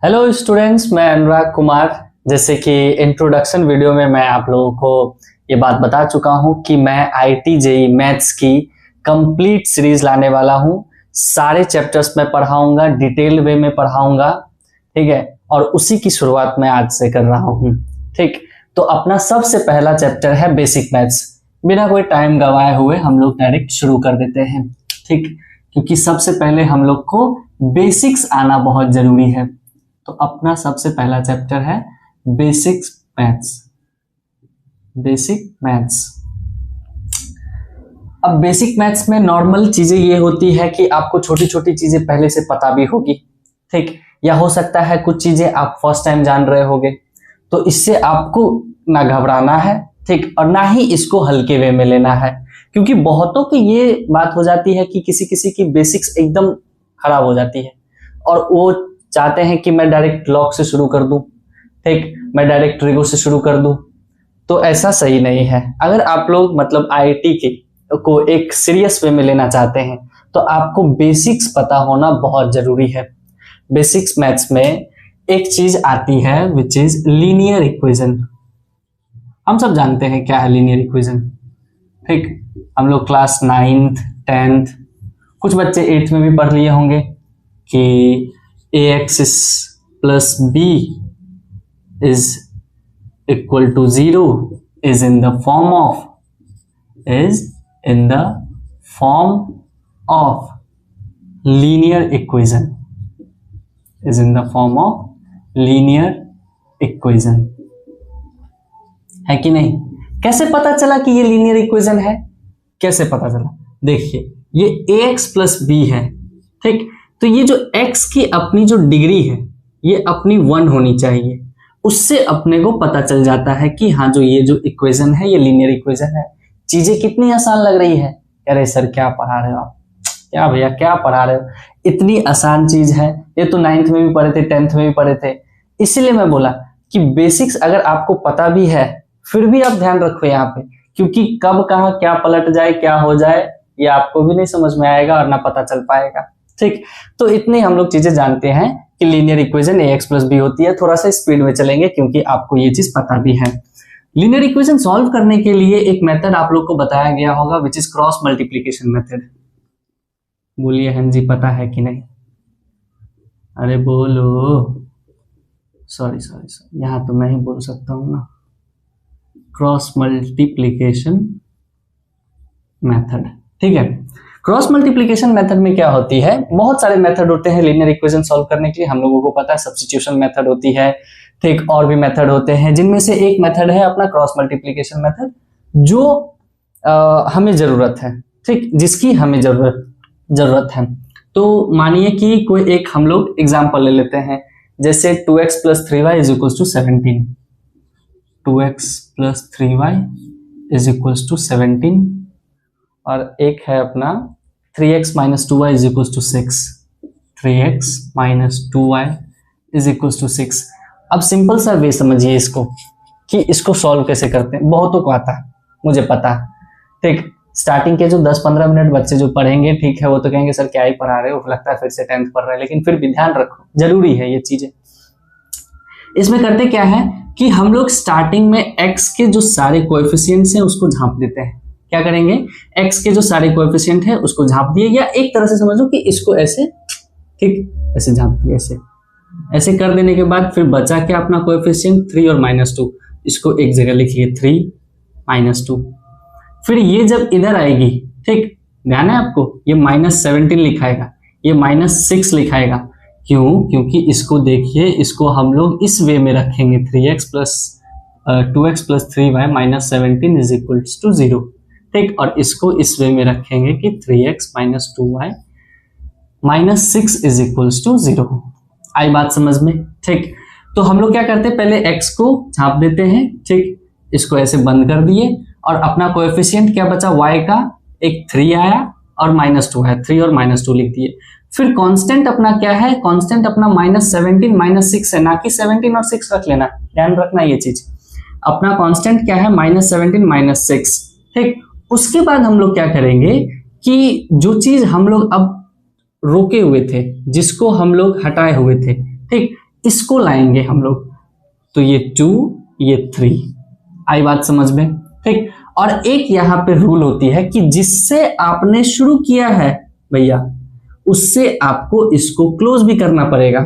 Hello students, मैं अनुराग कुमार। जैसे कि इंट्रोडक्शन वीडियो में मैं आप लोगों को ये बात बता चुका हूं कि मैं आईटी जेईई मैथ्स की कंप्लीट सीरीज लाने वाला हूं। सारे चैप्टर्स में पढ़ाऊंगा, डिटेल वे में पढ़ाऊंगा, ठीक है। और उसी की शुरुआत मैं आज से कर रहा हूं, ठीक। तो अपना सबसे पहला चैप्टर है बेसिक मैथ्स। बिना कोई टाइम गवाए हुए हम लोग डायरेक्ट शुरू कर देते हैं, ठीक। क्योंकि सबसे पहले हम लोग को बेसिक्स आना बहुत जरूरी है। तो अपना सबसे पहला चैप्टर है बेसिक्स मैथ्स। Basic maths. अब बेसिक मैथ्स में नॉर्मल चीजें ये होती है कि आपको छोटी छोटी चीजें पहले से पता भी होगी, ठीक। या हो सकता है कुछ चीजें आप फर्स्ट टाइम जान रहे होगे, तो इससे आपको ना घबराना है, ठीक, और ना ही इसको हल्के वे में लेना है। क्योंकि बहुतों की ये बात हो जाती है कि किसी किसी की बेसिक्स एकदम खराब हो जाती है और वो चाहते हैं कि मैं डायरेक्ट लॉग से शुरू कर दूं, ठीक, मैं डायरेक्ट ट्रिगो से शुरू कर दूं। तो ऐसा सही नहीं है। अगर आप लोग मतलब आईआईटी के को एक सीरियस वे में लेना चाहते हैं तो आपको बेसिक्स पता होना बहुत जरूरी है। बेसिक्स मैथ्स में एक चीज आती है विच इज लीनियर इक्वेशन। हम सब जानते हैं क्या है लीनियर इक्वेशन, ठीक। हम लोग क्लास 9th 10th, कुछ बच्चे 8th में भी पढ़ लिए होंगे कि ax plus b is equal to 0 is in the form of linear equation, is in the form of linear equation, है कि नहीं। कैसे पता चला कि ये लीनियर इक्वेशन है? कैसे पता चला? देखिए, ये ax plus b है, ठीक। तो ये जो x की अपनी जो डिग्री है ये अपनी 1 होनी चाहिए। उससे अपने को पता चल जाता है कि हाँ, जो ये जो इक्वेशन है ये लीनियर इक्वेशन है। चीजें कितनी आसान लग रही है। अरे सर क्या पढ़ा रहे हो आप, क्या भैया क्या पढ़ा रहे हो, इतनी आसान चीज है। ये तो 9th में भी पढ़े थे, 10th में भी पढ़े थे। इसीलिए मैं बोला कि बेसिक्स अगर आपको पता भी है फिर भी आप ध्यान रखो यहाँ पे, क्योंकि कब कहाँ क्या पलट जाए, क्या हो जाए, ये आपको भी नहीं समझ में आएगा और ना पता चल पाएगा, ठीक। तो इतने हम लोग चीजें जानते हैं कि linear equation ax plus b होती है। थोड़ा सा स्पीड में चलेंगे क्योंकि आपको ये चीज पता भी है। लीनियर इक्वेशन सॉल्व करने के लिए एक मेथड आप लोग को बताया गया होगा which is cross multiplication method. बोलिए हाँ जी, पता है कि नहीं? अरे बोलो। सॉरी, यहाँ तो मैं ही बोल सकता हूँ ना, क्रॉस मल्टीप्लीकेशन मेथड, ठीक है। क्रॉस मल्टीप्लिकेशन मेथड में क्या होती है, बहुत सारे मेथड होते हैं लीनियर इक्वेशन सॉल्व करने के लिए। हम लोगों को पता है सब्स्टिट्यूशन मेथड होती है, ठीक, और भी मेथड होते हैं, जिनमें से एक मेथड है अपना क्रॉस मल्टीप्लिकेशन मेथड, जो हमें जरूरत है, ठीक, जिसकी हमें जरूरत है। तो मानिए कि कोई एक हम लोग एग्जाम्पल ले लेते हैं, जैसे 2x plus 3y is equals to 17। 2x plus 3y is equals to 17। और एक है अपना 3x minus 2y is equals to 6। 3x minus 2y is equals to 6। अब सिंपल सा वे समझिए इसको कि इसको सॉल्व कैसे करते हैं। बहुतों को आता है, मुझे पता है, ठीक। स्टार्टिंग के जो 10-15 मिनट बच्चे जो पढ़ेंगे, ठीक है, वो तो कहेंगे सर क्या ही पढ़ा रहे हो, लगता है फिर से 10th पढ़ रहे हैं। लेकिन फिर भी ध्यान रखो, जरूरी है ये चीजें। इसमें करते क्या है कि हम लोग स्टार्टिंग में x के जो सारे कोएफिशिएंट्स हैं उसको झांप देते हैं। क्या करेंगे, x के जो सारे कोएफिशिएंट है उसको झांप दिए, या एक तरह से समझो कि इसको ऐसे, ठीक, ऐसे झांप दिए, ऐसे कर देने के बाद फिर बचा क्या अपना कोएफिशिएंट 3 और -2, इसको एक जगह लिखिए 3 - 2। फिर ये जब इधर आएगी, ठीक, ध्यान है आपको, ये -17 लिखाएगा, ये -6 लिखाएगा। क्यों? क्योंकि इसको देखिए, इसको हम लोग इस वे में रखेंगे 2x plus 3y - 17 is equals to 0, ठीक। और इसको इस वे में रखेंगे कि 3x minus 2y minus 6 is equals to 0। आई बात समझ में, ठीक। तो हम लोग क्या करते हैं, पहले x को छाप देते हैं, ठीक, इसको ऐसे बंद कर दिए, और अपना कोएफिशिएंट क्या बचा, y का एक 3 आया और -2 है, 3 और -2 लिख दिए। फिर कांस्टेंट अपना क्या है, कांस्टेंट अपना -17 -6 है, ना कि 17 और 6 रख लेना, ध्यान रखना ये चीज। अपना कांस्टेंट क्या है, -17 -6, ठीक। उसके बाद हम लोग क्या करेंगे कि जो चीज हम लोग अब रोके हुए थे, जिसको हम लोग हटाए हुए थे, ठीक, इसको लाएंगे हम लोग, तो ये 2 ये 3। आई बात समझ में? ठीक। और एक यहाँ पे रूल होती है कि जिससे आपने शुरू किया है भैया, उससे आपको इसको क्लोज भी करना पड़ेगा।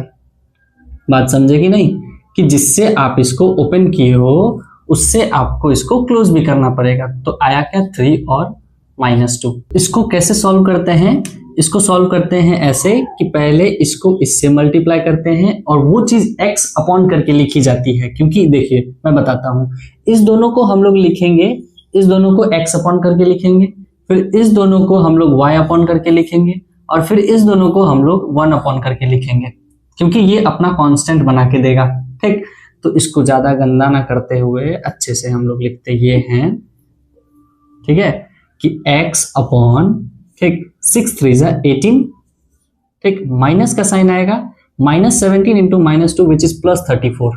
बात समझे कि नहीं? कि जिससे आप इसको ओपन किए हो उससे आपको इसको क्लोज भी करना पड़ेगा। तो आया क्या? 3 और -2। इसको कैसे सॉल्व करते हैं? इसको सॉल्व करते हैं ऐसे कि पहले इसको इससे मल्टीप्लाई करते हैं और वो चीज x अपॉन करके लिखी जाती है। क्योंकि देखिए मैं बताता हूं, इस दोनों को हम लोग लिखेंगे, इस दोनों को x अपॉन करके लिखेंगे, फिर इस दोनों को हम लोग y अपॉन करके लिखेंगे और फिर इस दोनों को हम लोग 1 अपॉन करके लिखेंगे, क्योंकि ये अपना कांस्टेंट बना के देगा। ठीक। तो इसको ज्यादा गंदा ना करते हुए अच्छे से हम लोग लिखते ये हैं, ठीक है, कि x अपॉन, ठीक, 6 3 18, ठीक, माइनस का साइन आएगा, -17 इंटू -2 विच इज +34।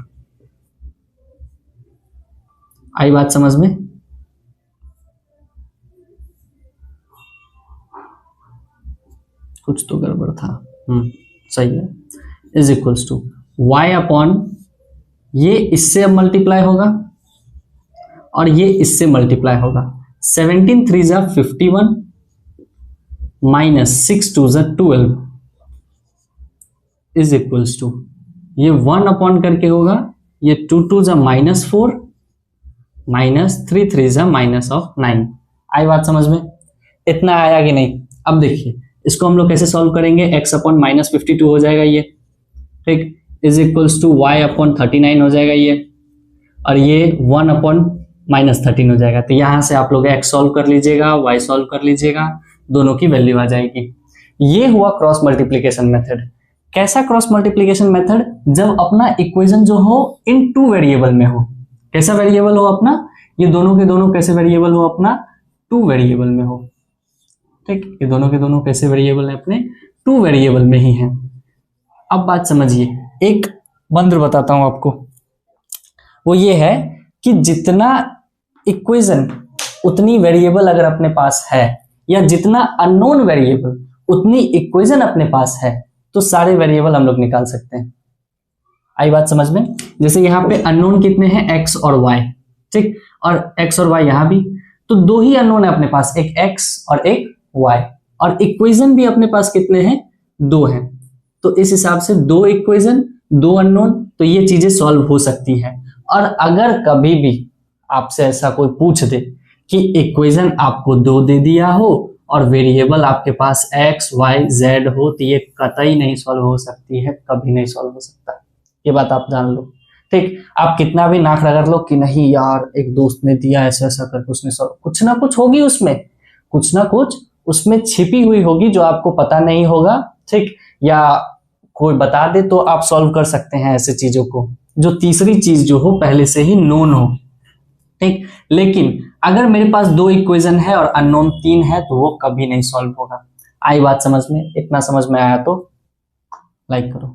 आई बात समझ में? कुछ तो गड़बड़ था। सही है। Is equals to y upon, ये इससे अब मल्टीप्लाई होगा और ये इससे मल्टीप्लाई होगा। 17 3 51 -6 2 12 इज इक्वल्स टू, ये 1 अपॉन करके होगा, ये 2 2 -4 -3 3 -9। आई बात समझ में? इतना आया कि नहीं? अब देखिए इसको हम लोग कैसे सॉल्व करेंगे। x अपॉन -52 हो जाएगा ये, ठीक, is equals to y upon 39 हो जाएगा ये, और ये 1 अपॉन -13 हो जाएगा। तो यहां से आप लोग x सॉल्व कर लीजिएगा, y सॉल्व कर लीजिएगा, दोनों की वैल्यू आ जाएगी। ये हुआ क्रॉस मल्टीप्लीकेशन मेथड। कैसा क्रॉस मल्टीप्लीकेशन मेथड? जब अपना इक्वेशन जो हो इन 2 वेरिएबल में हो। कैसा वेरिएबल हो अपना? ये दोनों के दोनों कैसे वेरिएबल हो अपना? 2 वेरिएबल में हो। ठीक, ये दोनों के दोनों कैसे वेरिएबल है? अपने 2 वेरिएबल में ही हैं। अब बात समझिए, एक मंत्र बताता हूं आपको, वो ये है कि जितना इक्वेशन उतनी वेरिएबल अगर अपने पास है, या जितना अननोन वेरिएबल उतनी इक्वेशन अपने पास है, तो सारे वेरिएबल हम लोग निकाल सकते हैं। आई बात समझ में? जैसे यहाँ पे अननोन कितने हैं? x और y, ठीक, और x और y यहाँ भी, तो 2 ही अननोन है अपने पास, एक x और एक y, और इक्वेशन भी अपने पास कितने हैं? 2 हैं। तो इस हिसाब से 2 इक्वेशन 2 अननोन, तो ये चीजें सॉल्व हो सकती है। और अगर कभी भी आपसे ऐसा कोई पूछ दे कि इक्वेशन आपको 2 दे दिया हो और वेरिएबल आपके पास x y z हो, तो ये कतई नहीं सॉल्व हो सकती है, कभी नहीं सॉल्व हो सकता। ये बात आप जान लो। ठीक, आप कितना भी नाक रगड़ लो कि नहीं यार एक दोस्त ने दिया ऐसा ऐसा करके उसने सॉल्व, कुछ ना कुछ होगी उसमें, कुछ ना कुछ उसमें छिपी हुई होगी जो आपको पता नहीं होगा। ठीक, या कोई बता दे तो आप सॉल्व कर सकते हैं ऐसे चीजों को, जो तीसरी चीज जो हो पहले से ही नोन हो। ठीक, लेकिन अगर मेरे पास 2 इक्वेशन है और अननोन 3 है, तो वो कभी नहीं सॉल्व होगा। आई बात समझ में? इतना समझ में आया तो लाइक करो।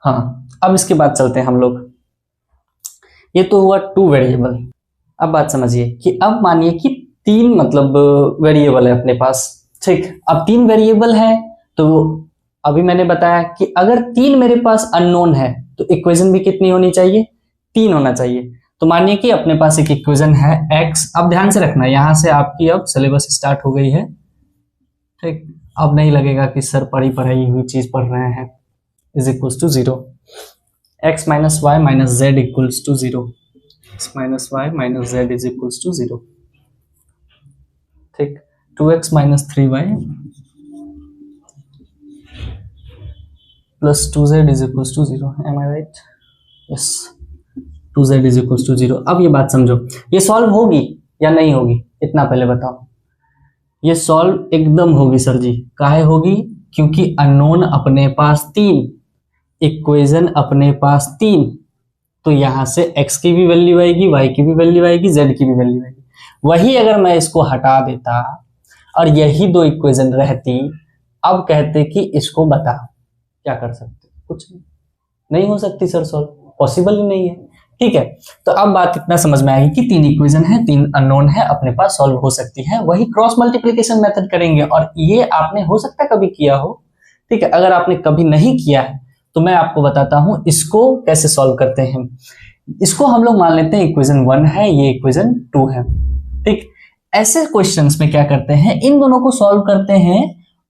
हाँ, अब इसके बाद चलते हैं हम लोग। ये तो हुआ 2 वेरिएबल। अब बात समझिए कि अब मानिए कि 3 मतलब वेरिएबल है अपने पास। ठीक, अब 3 वेरिएबल है, तो अभी मैंने बताया कि अगर 3 मेरे पास अननोन है तो इक्वेशन भी कितनी होनी चाहिए? 3 होना चाहिए। तो मानिए कि अपने पास एक इक्वेशन है x। अब ध्यान से रखना, यहां से आपकी अब सिलेबस स्टार्ट हो गई है। ठीक, अब नहीं लगेगा कि सर पढ़ी पढ़ाई हुई चीज पढ़ रहे हैं। Is equals to 0, x minus y minus z equals to 0, x minus y minus z is equals to 0। ठीक, 2x minus 3y plus 2z is equals to 0। Am I right? Yes, 2z is equals to 0। अब ये बात समझो, ये solve होगी या नहीं होगी? इतना पहले बताओ। ये सॉल्व एकदम होगी सर जी। काहे होगी? क्योंकि अननोन अपने पास 3, इक्वेशन अपने पास 3, तो यहां से x की भी वैल्यू आएगी, y की भी वैल्यू आएगी, z की भी वैल्यू आएगी। वही अगर मैं इसको हटा देता और यही 2 इक्वेशन रहती, अब कहते कि इसको बता, क्या कर सकते? कुछ नहीं हो सकती सर सॉल्व, पॉसिबल ही नहीं है। ठीक है, तो अब बात इतना समझ में आएगी कि 3 इक्वेशन है, 3 अननोन है, अपने पास सॉल्व हो सकती है। वही क्रॉस मल्टीप्लिकेशन मेथड करेंगे, और ये आपने हो सकता है कभी किया हो। ठीक है, अगर आपने कभी नहीं किया है तो मैं आपको बताता हूं इसको कैसे सॉल्व करते हैं। इसको हम लोग मान लेते हैं इक्वेशन 1 है, ये इक्वेशन 2 है, ठीक। ऐसे क्वेश्चंस में क्या करते हैं, इन दोनों को सॉल्व करते हैं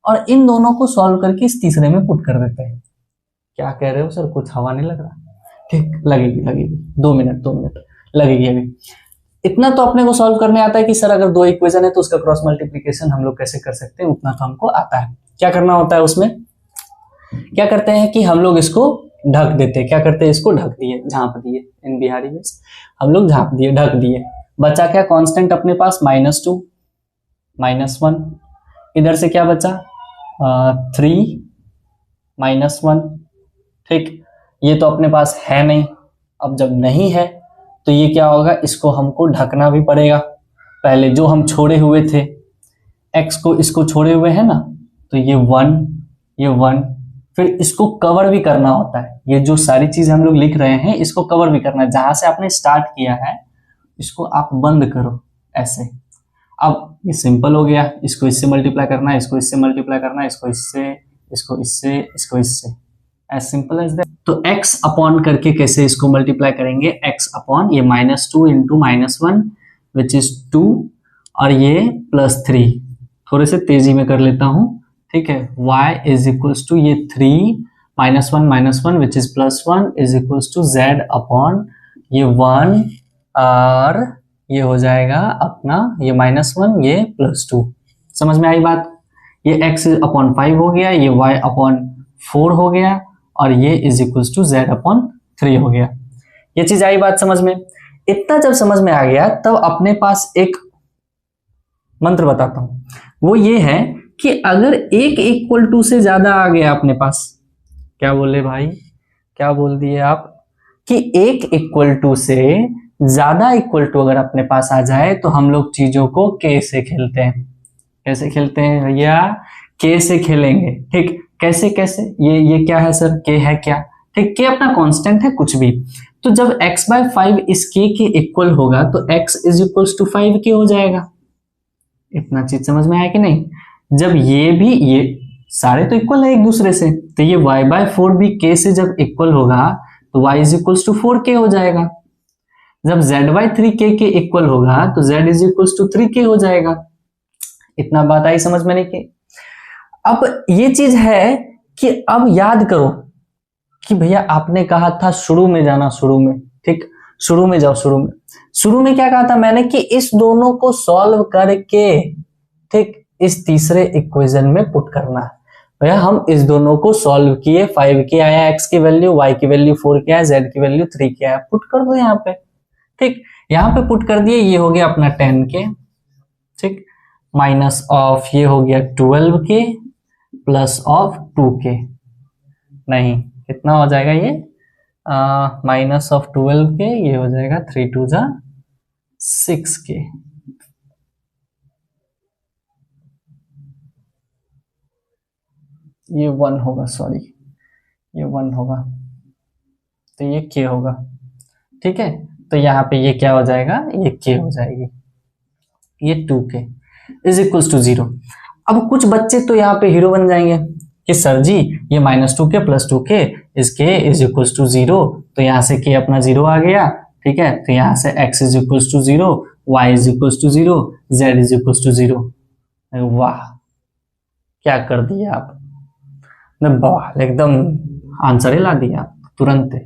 और इन दोनों को सॉल्व करके इस तीसरे में पुट कर देते हैं। क्या कह रहे हो सर, कुछ हवा नहीं लग रहा? ठीक, लगेगी 2 मिनट लगेगी अभी। इतना तो अपने को सॉल्व करने आता है कि सर अगर 2 इक्वेशन है तो उसका क्रॉस मल्टीप्लिकेशन हम लोग कैसे कर सकते हैं, उतना तो हमको आता है। क्या करना होता है उसमें, क्या करते हैं कि हम लोग इसको ढक देते हैं। क्या करते हैं, इसको ढक दिए, झांप दिए, इन बिहारी में हम लोग झांप दिए, ढक दिए। बचा क्या कांस्टेंट अपने पास, -2 -1। इधर से क्या बचा 3 -1, ठीक। ये तो अपने पास है नहीं, अब जब नहीं है तो ये क्या होगा, इसको हमको ढकना भी पड़ेगा। पहले जो हम छोड़े हुए थे x को, इसको छोड़े हुए हैं ना, तो ये 1, फिर इसको कवर भी करना होता है। ये जो सारी चीज हम लोग लिख रहे हैं इसको कवर भी करना है। जहां से आपने स्टार्ट किया है इसको आप बंद करो ऐसे। अब ये सिंपल हो गया, इसको इससे मल्टीप्लाई करना है, इसको इससे मल्टीप्लाई करना है, इसको इससे, इसको इससे, इसको इससे, एज सिंपल एज दैट। तो x अपॉन करके कैसे इसको मल्टीप्लाई करेंगे, x अपॉन ये -2 इंटू -1 विच इज 2 और ये +3। थोड़े से तेजी में कर लेता हूं, ठीक है। y इज इक्वल्स टू ये 3 -1 which is +1 is equals to z upon ये 1 और ये हो जाएगा अपना ये -1 ये +2। समझ में आई बात? ये x अपॉन 5 हो गया, ये y अपॉन 4 हो गया और ये is equals to z upon 3 हो गया। ये चीज आई बात समझ में? इतना जब समझ में आ गया तब अपने पास एक मंत्र बताता हूं, वो ये है कि अगर एक इक्वल टू से ज्यादा आ गया अपने पास, क्या बोले भाई, क्या बोल दिए आप, कि एक इक्वल टू से ज्यादा इक्वल टू अगर अपने पास आ जाए तो हम लोग चीजों को k से खेलते हैं। कैसे खेलते हैं भैया, k से खेलेंगे, ठीक। कैसे कैसे, ये क्या है सर, k है क्या, ठीक। k अपना कांस्टेंट है कुछ भी, तो जब x/5 इस k के इक्वल होगा तो x is equals to 5k हो जाएगा। इतना चीज समझ में आया कि नहीं? जब ये भी, ये सारे तो इक्वल है एक दूसरे से, तो ये y/4 भी k से जब इक्वल होगा तो y is equals to 4k हो जाएगा। जब z/3k के इक्वल होगा तो z is equals to 3k हो जाएगा। इतना बात आई समझ में नहीं की? अब ये चीज है कि अब याद करो कि भैया आपने कहा था शुरू में जाना, शुरू में, ठीक। शुरू में जाओ, शुरू में क्या कहा था मैंने कि इस दोनों को सॉल्व करके, ठीक, इस तीसरे इक्वेशन में पुट करना है। भैया हम इस दोनों को सॉल्व किए, 5k आया x की वैल्यू, y की वैल्यू 4k आया, z की वैल्यू 3k आया, पुट कर दो यहाँ पे, ठीक। यहाँ पे पुट कर दिए, ये हो गया अपना 10k, ठीक, माइनस ऑफ ये हो गया 12k प्लस ऑफ 2k, नहीं कितना हो जाएगा ये, माइनस ऑफ 12k, ये हो जाएगा 3 2 जा 6k। ये 1 होगा, सॉरी ये 1 होगा, तो ये k होगा, ठीक है। तो यहाँ पे ये क्या हो जाएगा, ये k हो जाएगी, ये 2k इज इक्वल्स टू 0। अब कुछ बच्चे तो यहाँ पे हीरो बन जाएंगे कि सर जी ये -2k प्लस 2k इस k इज इक्वल्स टू 0, तो यहाँ से k अपना 0 आ गया, ठीक है। तो यहाँ से x is equals to 0, y is equals to 0, z is equals to 0। वाह क्या कर दिया आप, वाह एकदम आंसर ही ला दिया तुरंत।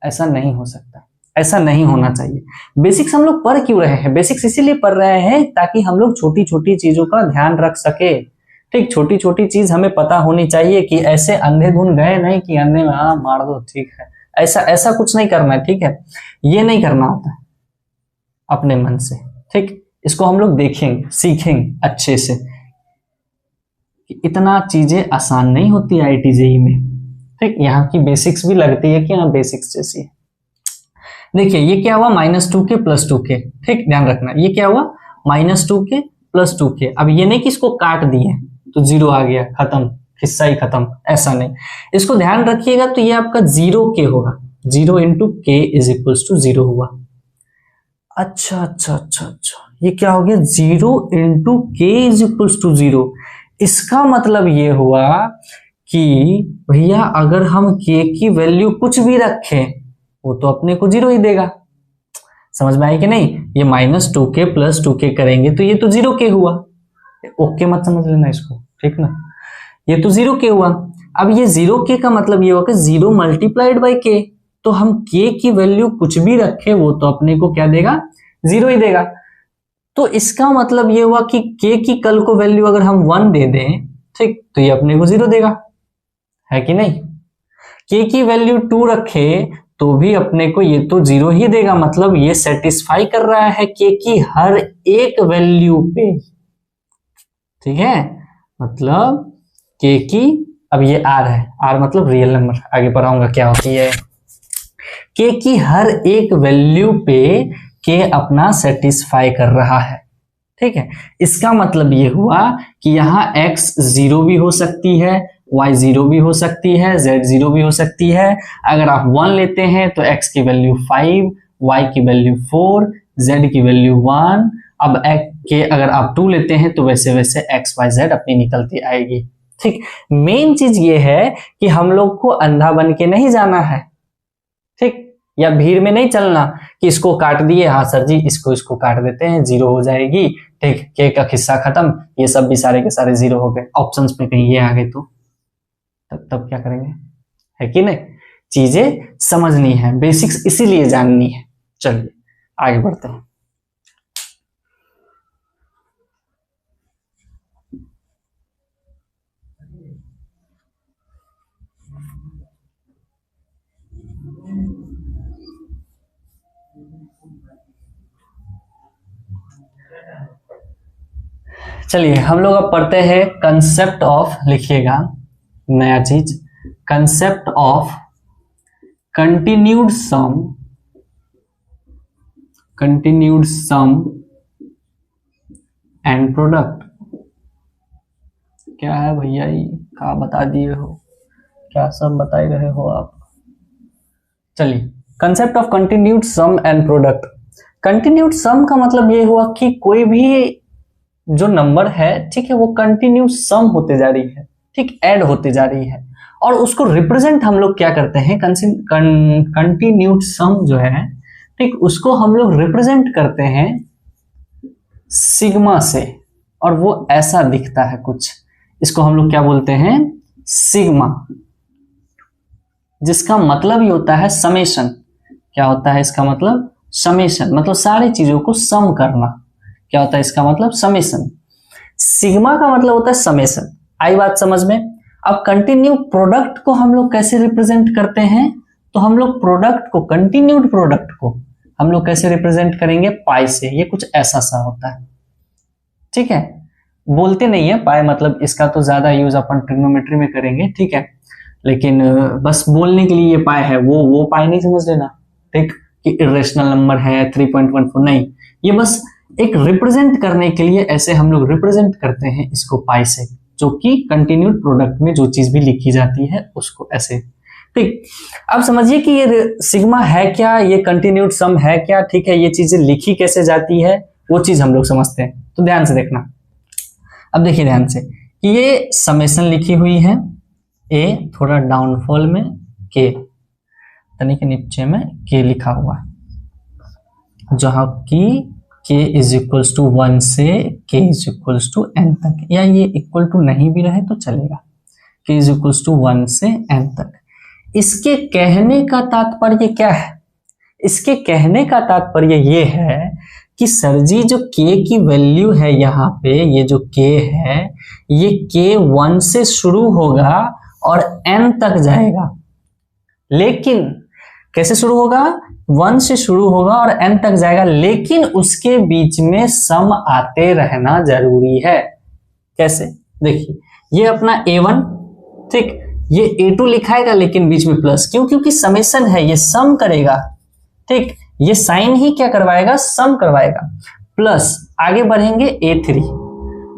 ऐसा नहीं हो सकता, ऐसा नहीं होना चाहिए। बेसिक्स हम लोग पढ़ क्यों रहे हैं, बेसिक्स इसीलिए पढ़ रहे हैं ताकि हम लोग छोटी छोटी चीजों का ध्यान रख सके, ठीक। छोटी छोटी चीज हमें पता होनी चाहिए कि ऐसे अंधेधुन गए नहीं कि अंधे में हाँ मार दो, ठीक है, ऐसा कुछ नहीं करना है, ठीक है। ये नहीं करना होता है अपने मन से, ठीक। इसको हम लोग देखेंगे, सीखेंगे अच्छे से कि इतना चीजें आसान नहीं होती IIT JEE में, ठीक। यहाँ की बेसिक्स भी लगती है कि हाँ बेसिक्स जैसी है। देखिए ये क्या हुआ, -2k प्लस 2k, ठीक, ध्यान रखना। ये क्या हुआ, -2k प्लस 2k। अब ये नहीं कि इसको काट दिए तो 0 आ गया, खत्म, हिस्सा ही खत्म, ऐसा नहीं। इसको ध्यान रखिएगा तो ये आपका 0k होगा, 0 into k is equals to 0 हुआ। अच्छा, ये क्या हो गया, 0 into k is equals to 0। इसका मतलब ये हुआ कि भैया अगर हम k की वैल्यू कुछ भी रखें वो तो अपने को 0 ही देगा। समझ में आई कि नहीं? ये -2k + 2k करेंगे तो ये तो 0k हुआ। ओके मत समझ लेना इसको, ठीक ना? ये तो 0k हुआ। अब ये 0k का मतलब ये हुआ कि 0 × k, तो हम k की वैल्यू कुछ भी रखें वो तो अपने को क्या देगा? 0 ही देगा। तो इसका मतलब ये हुआ कि k की कल को वैल्यू अगर हम 1 दे दें, ठीक, तो ये अपने को 0 देगा, है कि नहीं? k की वैल्यू 2 रखे तो भी अपने को ये तो 0 ही देगा। मतलब ये सेटिस्फाई कर रहा है k की हर एक वैल्यू पे, ठीक है? मतलब k की, अब ये r है, r मतलब रियल नंबर, आगे पढ़ाऊंगा क्या होती है। k की हर एक वैल्यू पे k अपना सेटिस्फाई कर रहा है, ठीक है? इसका मतलब ये हुआ कि यहाँ x 0 भी हो सकती है, y 0 भी हो सकती है, z 0 भी हो सकती है। अगर आप 1 लेते हैं तो x की वैल्यू 5, y की वैल्यू 4, z की वैल्यू 1। अब के अगर आप 2 लेते हैं तो वैसे वैसे x y z अपनी निकलती आएगी, ठीक। मेन चीज ये है कि हम लोग को अंधा बन के नहीं जाना है, ठीक, या भीड़ में नहीं चलना कि इसको काट दिए, हाँ सर जी इसको काट देते हैं 0 हो जाएगी, ठीक, के का हिस्सा खत्म, ये सब भी सारे के सारे 0 हो गए। ऑप्शंस में कहीं ये आ गए तो तब क्या करेंगे, है कि नहीं? चीजें समझनी है, बेसिक्स इसीलिए जाननी है। चलिए आगे बढ़ते हैं। चलिए हम लोग अब पढ़ते हैं कंसेप्ट ऑफ, लिखिएगा नया चीज, concept of continued sum and product. क्या है भैया ये, क्या बता दिए हो, क्या सब बता ही रहे हो आप? चलिए, concept of continued sum and product. Continued sum का मतलब ये हुआ कि कोई भी जो नंबर है, ठीक है, वो कंटिन्यू सम होते जा रही है, ठीक, ऐड होते जा रही है, और उसको रिप्रेजेंट हम लोग क्या करते हैं, कंटिन्यूड सम जो है, ठीक, उसको हम लोग रिप्रेजेंट करते हैं सिग्मा से, और वो ऐसा दिखता है कुछ, इसको हम लोग क्या बोलते हैं, सिग्मा, जिसका मतलब ये होता है समेशन। क्या होता है इसका मतलब? समेशन, मतलब सारी चीजों को सम करना। क्या होता है इसका मतलब? समेशन। सिग्मा का मतलब होता है समेशन। आई बात समझ में? अब कंटिन्यू प्रोडक्ट को हम लोग कैसे रिप्रेजेंट करते हैं, तो हम लोग प्रोडक्ट को, कंटिन्यूड प्रोडक्ट को हम लोग कैसे रिप्रेजेंट करेंगे? पाई से। ये कुछ ऐसा सा होता है, ठीक है, बोलते नहीं है पाई, मतलब इसका तो ज्यादा यूज अपन ट्रिग्नोमेट्री में करेंगे, ठीक है, लेकिन बस बोलने के लिए ये पाई है, वो पाई नहीं समझ लेना, ठीक, कि इरेशनल नंबर है 3.14, नहीं, ये बस एक रिप्रेजेंट करने के लिए ऐसे हम लोग रिप्रेजेंट करते हैं इसको पाई से, जो कि कंटिन्यूड प्रोडक्ट में जो चीज भी लिखी जाती है उसको ऐसे, ठीक। अब समझिए कि ये सिग्मा है क्या, ये कंटिन्यूड सम है क्या, ठीक है, ये चीजें लिखी कैसे जाती है वो चीज हम लोग समझते हैं। तो ध्यान से देखना, अब देखिए ध्यान से कि ये समेशन लिखी हुई है, ए थोड़ा डाउनफॉल में, के तनी के नीचे में के लिखा हुआ है, जहां की k इज इक्वल्स टू 1 से k is equals to n तक, या ये इक्वल टू नहीं भी रहे तो चलेगा, k इज इक्वल्स टू 1 से n तक। इसके कहने का तात्पर्य क्या है? इसके कहने का तात्पर्य ये है कि सर जी जो k की वैल्यू है यहाँ पे, ये जो k है, ये k 1 से शुरू होगा और n तक जाएगा, लेकिन कैसे शुरू होगा? 1 से शुरू होगा और n तक जाएगा, लेकिन उसके बीच में सम आते रहना जरूरी है। कैसे? देखिए, ये अपना a1, ठीक, ये a2 लिखाएगा लेकिन बीच में प्लस, क्यों? क्योंकि समेशन है, ये सम करेगा, ठीक, ये साइन ही क्या करवाएगा? सम करवाएगा। प्लस आगे बढ़ेंगे a3,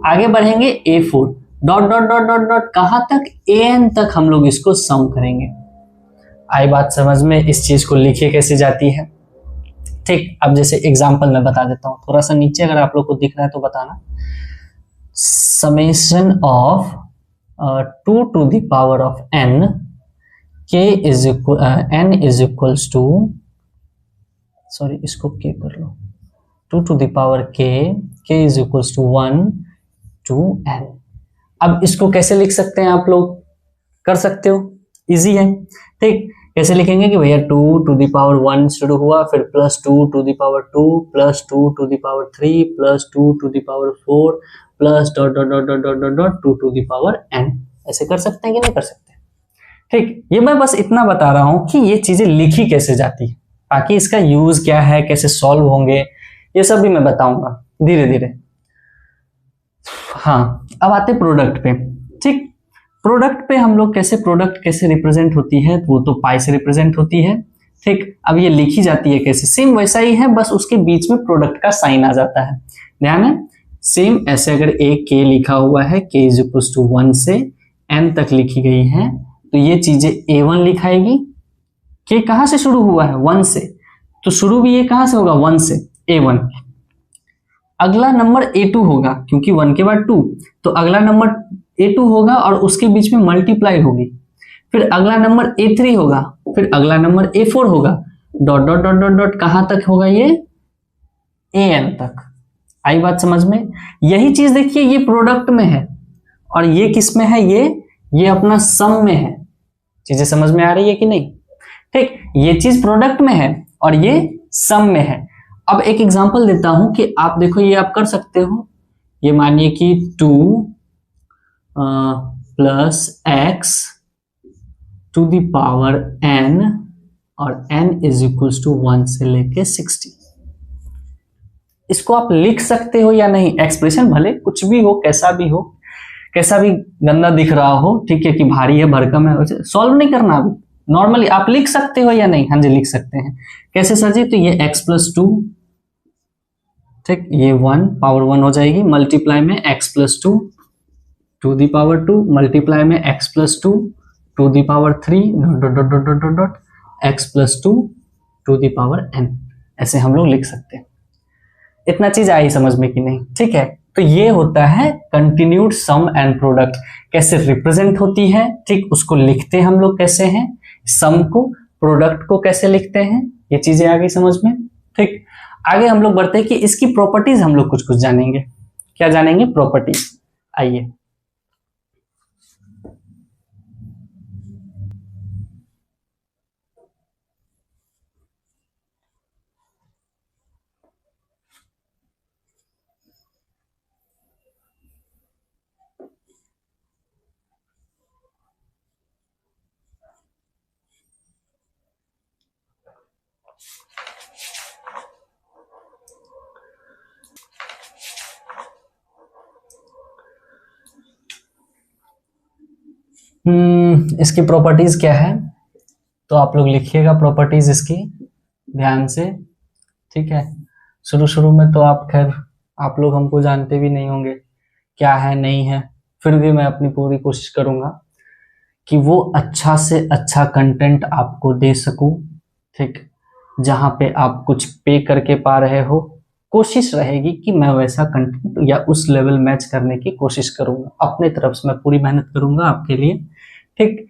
आगे बढ़ेंगे a4, dot dot dot dot dot, कहां तक? an तक हम लोग इसको सम करेंगे। आई बात समझ में? इस चीज को लिखी कैसे जाती है, ठीक। अब जैसे एग्जांपल मैं बता देता हूं, थोड़ा सा नीचे अगर आप लोग को दिख रहा है तो बताना। Summation of 2 to the power of n, k is equal n is equals to, sorry इसको k कर लो, 2 to the power k is equals to 1 to n। अब इसको कैसे लिख सकते हैं आप लोग, कर सकते हो, इजी है। ठीक, कैसे लिखेंगे कि भैया 2 to the power 1 शुरू हुआ, फिर plus 2 to the power 2 plus 2 to the power 3 plus 2 to the power 4 plus dot dot dot dot dot dot 2 to the power n। ऐसे कर सकते हैं कि नहीं कर सकते? ठीक, ये मैं बस इतना बता रहा हूं कि ये चीजें लिखी कैसे जाती है, बाकी इसका यूज क्या है, कैसे सॉल्व होंगे, ये सब भी मैं बताऊंगा धीरे धीरे। हाँ, अब आते प्रोडक्ट पे। ठीक, प्रोडक्ट पे हम लोग कैसे, प्रोडक्ट कैसे रिप्रेजेंट होती है, वो तो पाई से रिप्रेजेंट होती है। ठीक, अब ये लिखी जाती है कैसे, सेम वैसा ही है, बस उसके बीच में प्रोडक्ट का साइन आ जाता है। ध्यान है, सेम ऐसे अगर एक के लिखा हुआ है, k इज इक्वल टू 1 से n तक लिखी गई है, तो ये चीजें a1 लिखाएगी। k कहां से शुरू हुआ है, 1 से, तो शुरू भी ये कहां से होगा, 1 से, a1। अगला नंबर a2 होगा, क्योंकि 1 के बाद 2, तो अगला नंबर a2 होगा और उसके बीच में मल्टीप्लाई होगी। फिर अगला नंबर a3 होगा, फिर अगला नंबर a4 होगा, dot dot dot dot dot कहां तक होगा, ये an तक। आई बात समझ में? यही चीज देखिए, ये प्रोडक्ट में है और ये किस में है, ये अपना सम में है। चीजें समझ में आ रही है कि नहीं? ठीक, ये चीज प्रोडक्ट में है और ये सम में है। अब एक एग्जांपल देता हूं कि आप देखो, ये आप कर सकते हो। ये मानिए कि 2 plus x to the power n और n इज इक्वल्स टू 1 से लेके 60। इसको आप लिख सकते हो या नहीं, एक्सप्रेशन भले कुछ भी हो, कैसा भी हो, कैसा भी गंदा दिख रहा हो, ठीक है, कि भारी है, भरकम है, सॉल्व नहीं करना अभी, नॉर्मली आप लिख सकते हो या नहीं? हाँ जी, लिख सकते हैं। कैसे सर जी? तो ये x प्लस 2, ठीक, ये 1 पावर 1 हो जाएगी, मल्टीप्लाई में x plus 2 to the power 2, multiply में x plus 2 to the power 3 dot dot dot dot dot dot x plus 2 to the power n। ऐसे हम लोग लिख सकते हैं। इतना चीज आई समझ में कि नहीं? ठीक है, तो ये होता है कंटिन्यूड सम एंड प्रोडक्ट, कैसे रिप्रेजेंट होती है। ठीक, उसको लिखते हम लोग कैसे हैं, सम को, प्रोडक्ट को कैसे लिखते हैं, ये चीजें आ गई समझ में। ठीक, आगे हम लोग बढ़ते हैं कि इसकी प्रॉपर्टीज हम लोग कुछ कुछ जानेंगे। क्या जानेंगे? प्रॉपर्टीज। आइए, इसकी प्रॉपर्टीज क्या है, तो आप लोग लिखिएगा प्रॉपर्टीज इसकी ध्यान से। ठीक है, शुरू शुरू में तो आप खैर आप लोग हमको जानते भी नहीं होंगे क्या है नहीं है, फिर भी मैं अपनी पूरी कोशिश करूंगा कि वो अच्छा से अच्छा कंटेंट आपको दे सकूं। ठीक, जहां पे आप कुछ पे करके पा रहे हो, कोशिश रहेगी कि मैं वैसा कंटेंट या उस लेवल मैच करने की कोशिश करूंगा। अपने तरफ से मैं पूरी मेहनत करूंगा आपके लिए। ठीक,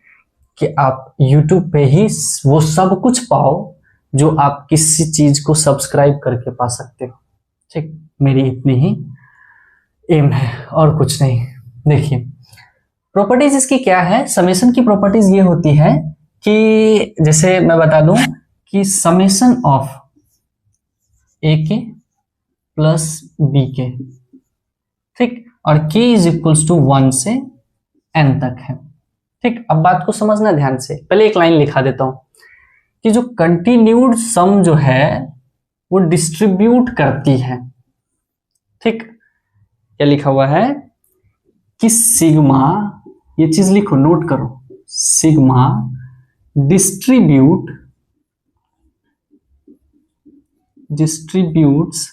कि आप YouTube पे ही वो सब कुछ पाओ जो आप किसी चीज को सब्सक्राइब करके पा सकते हो। ठीक, मेरी इतनी ही एम है और कुछ नहीं। देखिए, प्रॉपर्टीज इसकी क्या है, समेशन की प्रॉपर्टीज ये होती है कि जैसे मैं बता दूं कि समेशन ऑफ ए के प्लस बी के, ठीक, और k इज इक्वल्स टू 1 से n तक है। ठीक, अब बात को समझना ध्यान से। पहले एक लाइन लिखा देता हूं कि जो कंटिन्यूड सम जो है वो डिस्ट्रीब्यूट करती है। ठीक, क्या लिखा हुआ है कि सिग्मा, ये चीज लिखो, नोट करो, sigma distributes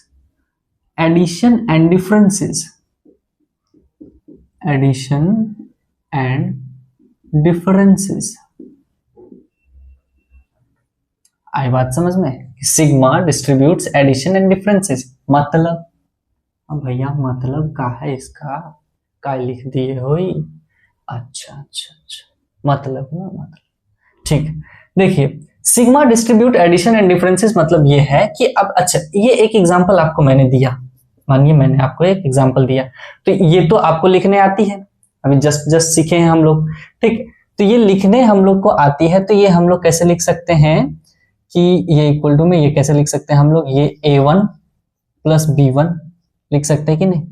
addition and differences, addition and differences. आई बात समझ में? Sigma distributes addition and differences मतलब, अब भैया मतलब का है इसका, का लिख दिए होई। अच्छा अच्छा अच्छा, मतलब ठीक। देखिए sigma distribute addition and differences मतलब ये है कि अब अच्छा ये एक एग्जांपल आपको मैंने दिया, मानिए मैंने आपको एक एग्जांपल दिया, तो ये तो आपको लिखने आती है, अभी जस्ट सीखे हैं हम लोग, ठीक। तो ये लिखने हम लोग को आती है, तो ये हम लोग कैसे लिख सकते हैं कि ये इक्वल टू में ये कैसे लिख सकते हैं हम लोग, ये a1 प्लस b1 लिख सकते हैं कि नहीं,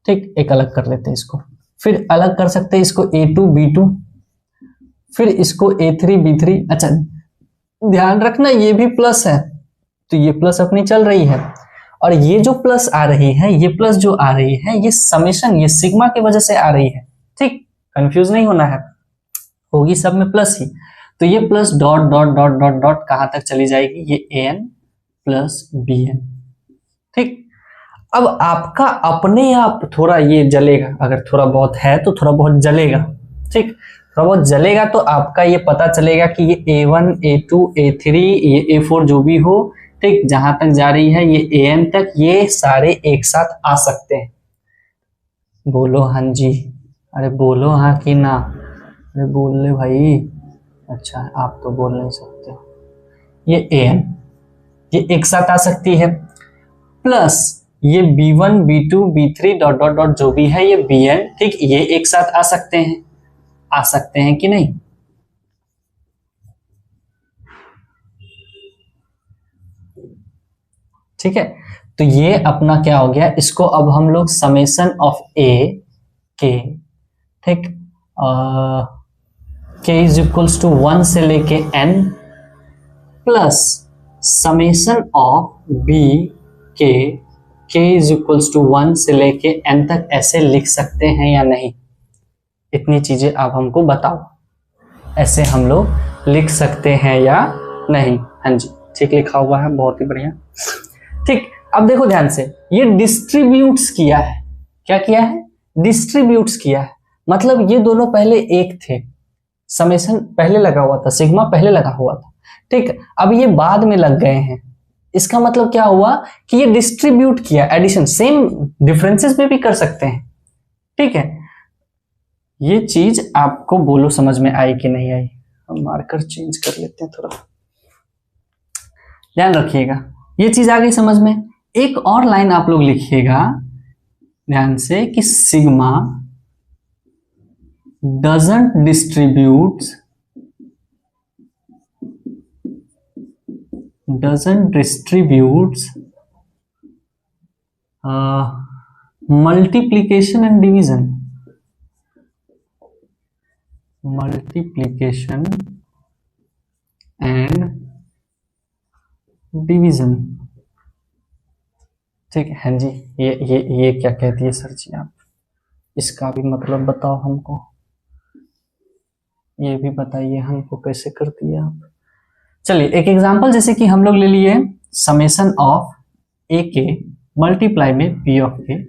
ठीक। एक अलग कर लेते हैं इसको, फिर अलग कर सकते हैं इसको a2 b2, फिर इसको a3 b3। अच्छा ध्यान रखना ये भी प्लस है, तो ये प्लस अपनी चल रही है, और ये जो प्लस आ रही है, ये प्लस जो आ रही है, ये समेशन, ये सिग्मा की वजह से आ रही है, ठीक। कंफ्यूज नहीं होना है, होगी सब में प्लस ही। तो ये plus dot dot dot dot dot कहां तक चली जाएगी, ये an प्लस bn, ठीक। अब आपका अपने आप थोड़ा ये जलेगा, अगर थोड़ा बहुत है तो थोड़ा बहुत जलेगा, ठीक। थोड़ा बहुत जलेगा तो आपका ये पता चलेगा कि ये a1 a2 a3 ये a4 जो भी हो, ठीक, जहां तक जा रही है ये an तक, ये सारे एक साथ आ सकते हैं। बोलो हाँ जी, अरे बोलो हाँ कि ना, अरे बोल ले भाई। अच्छा आप तो बोल नहीं सकते हो। ये an ये एक साथ आ सकती है, प्लस ये b1 b2 b3 dot dot dot जो भी है ये bn, ठीक, ये एक साथ आ सकते हैं कि नहीं। ठीक है, तो ये अपना क्या हो गया, इसको अब हम लोग समेशन ऑफ a के, ठीक, k इज इक्वल्स टू 1 से लेके n plus summation of b के k इज इक्वल्स टू 1 से लेके n तक ऐसे लिख सकते हैं या नहीं। इतनी चीजें आप हमको बताओ, ऐसे हम लोग लिख सकते हैं या नहीं। हाँ जी ठीक लिखा हुआ है, बहुत ही बढ़िया, ठीक। अब देखो ध्यान से, ये डिस्ट्रीब्यूट्स किया है, क्या किया है, डिस्ट्रीब्यूट्स किया है, मतलब ये दोनों पहले एक थे, समेशन पहले लगा हुआ था, सिग्मा पहले लगा हुआ था, ठीक। अब ये बाद में लग गए हैं, इसका मतलब क्या हुआ कि ये डिस्ट्रीब्यूट किया, एडिशन, सेम डिफरेंसेस में भी कर सकते हैं, ठीक है। ये चीज आपको बोलो समझ में आई कि नहीं आई। हम मार्कर चेंज कर लेते हैं थोड़ा, ध्यान रखिएगा, ये चीज आ गई समझ में। एक और लाइन आप लोग लिखिएगा ध्यान से कि sigma doesn't distributes multiplication and division, ठीक है। हाँ जी, ये क्या कहती है सर जी, आप इसका भी मतलब बताओ हमको, ये भी बताइए हमको कैसे करती है आप। चलिए एक एग्जांपल, जैसे कि हम लोग ले लिए समेशन ऑफ ए के मल्टीप्लाई में पी ऑफ के,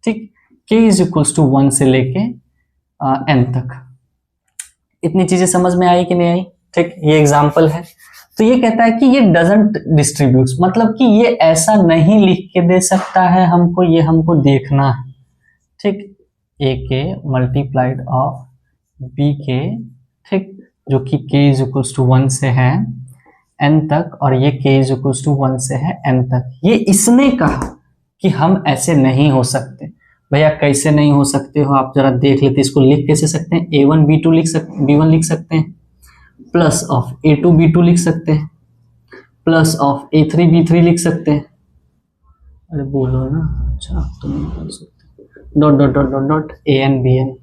ठीक, के इज इक्वल्स टू 1 से लेके n तक। इतनी चीजें समझ में आई कि नहीं आई, ठीक। ये एग्जांपल है, तो ये कहता है कि ये डजंट डिस्ट्रीब्यूट्स, मतलब कि ये ऐसा नहीं लिख के दे सकता है हमको, ये हमको देखना है, ठीक। ए के मल्टीप्लाइड ऑफ बी के, ठीक, जो कि k इज इक्वल्स टू 1 से है n तक, और ये k इज इक्वल्स टू 1 से है n तक। ये इसने कहा कि हम ऐसे नहीं हो सकते। भैया कैसे नहीं हो सकते हो, आप जरा देख लेते, इसको लिख कैसे सकते हैं, a1 b2 लिख सकते, b1 लिख सकते हैं, प्लस ऑफ a2 b2 लिख सकते हैं, प्लस ऑफ a3 b3 लिख सकते हैं। अरे बोलो ना, अच्छा आप तो नहीं बोल सकते, dot dot dot dot dot an bn।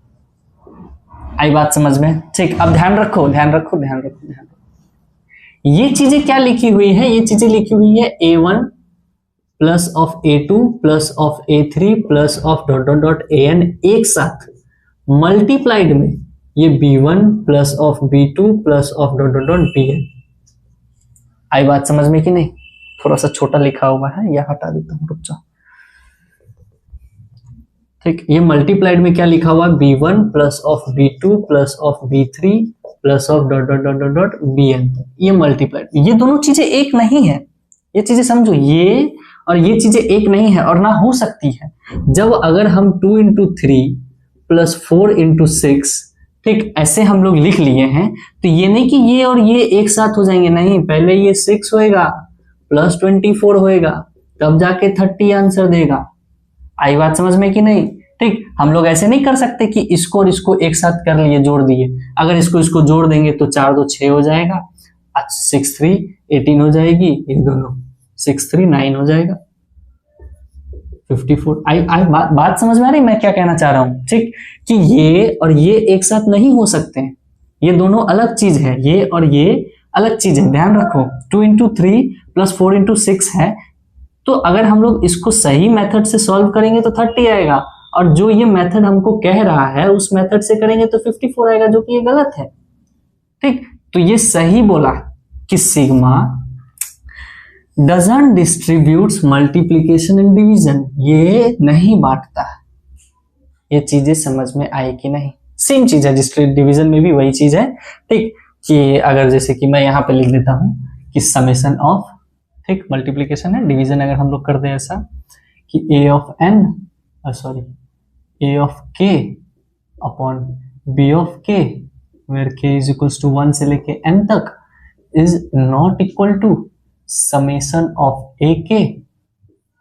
आई बात समझ में, ठीक। अब ध्यान रखो ध्यान रखो ध्यान रखो ध्यान रखो, ये चीजें क्या लिखी हुई है, ये चीजें लिखी हुई है a1 plus of a2 plus of a3 plus of dot dot dot an एक साथ मल्टीप्लाइड में ये b1 plus of b2 plus of dot dot dot bn। आई बात समझ में कि नहीं, थोड़ा सा छोटा लिखा हुआ है, यह हटा देता हूं, रुक जाओ, ठीक। ये मल्टीप्लाइड में क्या लिखा हुआ है, b1 plus of b2 plus of b3 plus of dot dot dot dot dot bn। ये मल्टीप्लाइड, ये दोनों चीजें एक नहीं है, ये चीजें समझो, ये और ये चीजें एक नहीं है, और ना हो सकती है। जब अगर हम 2 into 3 +4 × 6, ठीक, ऐसे हम लोग लिख लिए हैं। तो ये नहीं कि ये और ये एक साथ हो जाएंगे, नहीं, पहले ये 6 होएगा +24 होएगा, तब जाके 30 आंसर देगा। आई बात समझ में कि नहीं? ठीक, हम लोग ऐसे नहीं कर सकते कि इसको और इसको एक साथ कर लिए, जोड़ दिए। अगर इसको जोड़ देंगे तो 4 2 6 हो जाएगा, 6 3 18 हो जाएगी, ये दोनों 6 3 9 हो जाएगा, 54। आई बात समझ में आ रही मैं क्या कहना चाह रहा हूं? ठीक, कि ये और ये एक साथ नहीं हो सकते हैं, ये दोनों अलग चीज है, ये और ये अलग चीज है, ध्यान रखो। 2 × 3 +4 × 6 है, तो अगर हम लोग इसको सही मेथड से सॉल्व करेंगे तो 30 आएगा, और जो ये मेथड हमको कह रहा है उस मेथड से करेंगे तो 54 आएगा, जो कि ये गलत है। ठीक, तो ये सही बोला कि sigma doesn't distributes multiplication and division, ये नहीं बांटता। ये चीजें समझ में आई कि नहीं? सेम चीज है, डिवीजन में भी वही चीज है। ठीक, कि अगर जैसे कि मैं यहाँ पे लिख देता हूं कि समेशन ऑफ, ठीक, मल्टीप्लीकेशन है, डिवीजन अगर हम लोग कर दे ऐसा कि a of k upon b of k, where k is equals to 1 से लेके n तक, is not equal to summation of ak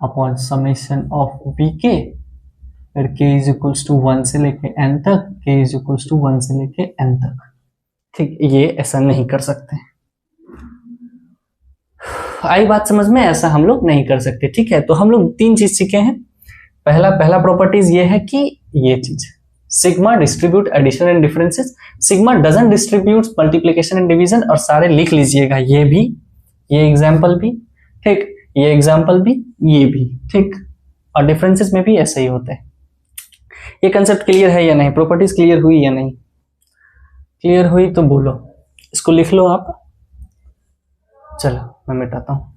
upon summation of bk, फिर k इज इक्वल्स टू 1 से लेके n तक, k इज इक्वल्स टू 1 से लेके n तक। ठीक, ये ऐसा नहीं कर सकते। आई बात समझ में? ऐसा हम लोग नहीं कर सकते। ठीक है, तो हम लोग 3 चीज सीखे हैं। पहला प्रॉपर्टीज ये है कि ये चीज sigma distribute addition and differences, sigma doesn't distribute multiplication and division, और सारे लिख लीजिएगा, ये भी, ये एग्जाम्पल भी, ठीक, ये एग्जाम्पल भी, ये भी, ठीक, और डिफरेंसेस में भी ऐसे ही होते हैं। ये कंसेप्ट क्लियर है या नहीं? प्रॉपर्टीज क्लियर हुई या नहीं? क्लियर हुई तो बोलो, इसको लिख लो आप। चलो मैं मिटाता हूं।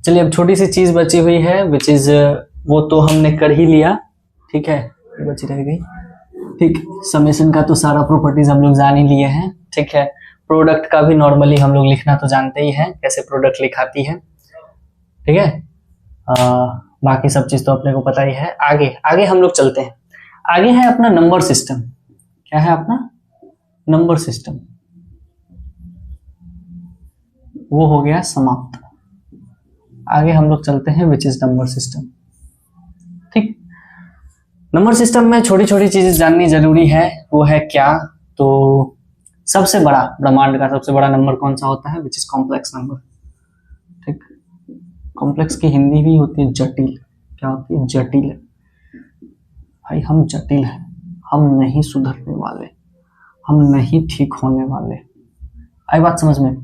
चलिए, अब छोटी सी चीज बची हुई है, विच इज, वो तो हमने कर ही लिया, ठीक है, बची रह गई। ठीक, समेशन का तो सारा प्रॉपर्टीज हम लोग जान ही लिए हैं। ठीक है, प्रोडक्ट का भी नॉर्मली हम लोग लिखना तो जानते ही हैं, कैसे प्रोडक्ट लिखाती है। ठीक है, बाकी सब चीज तो अपने को पता ही है। आगे हम लोग चलते हैं। आगे है अपना नंबर सिस्टम। क्या है अपना? Number system. वो हो गया समाप्त। आगे हम लोग चलते हैं विच इज नंबर सिस्टम। ठीक, नंबर सिस्टम में छोटी छोटी चीजें जाननी जरूरी है। वो है क्या? तो सबसे बड़ा, ब्रह्मांड का सबसे बड़ा नंबर कौन सा होता है? Which is complex number. ठीक, कॉम्प्लेक्स की हिंदी भी होती है जटिल। क्या होती है? जटिल। भाई हम जटिल हैं, हम नहीं सुधरने वाले, हम नहीं ठीक होने वाले। आई बात समझ में?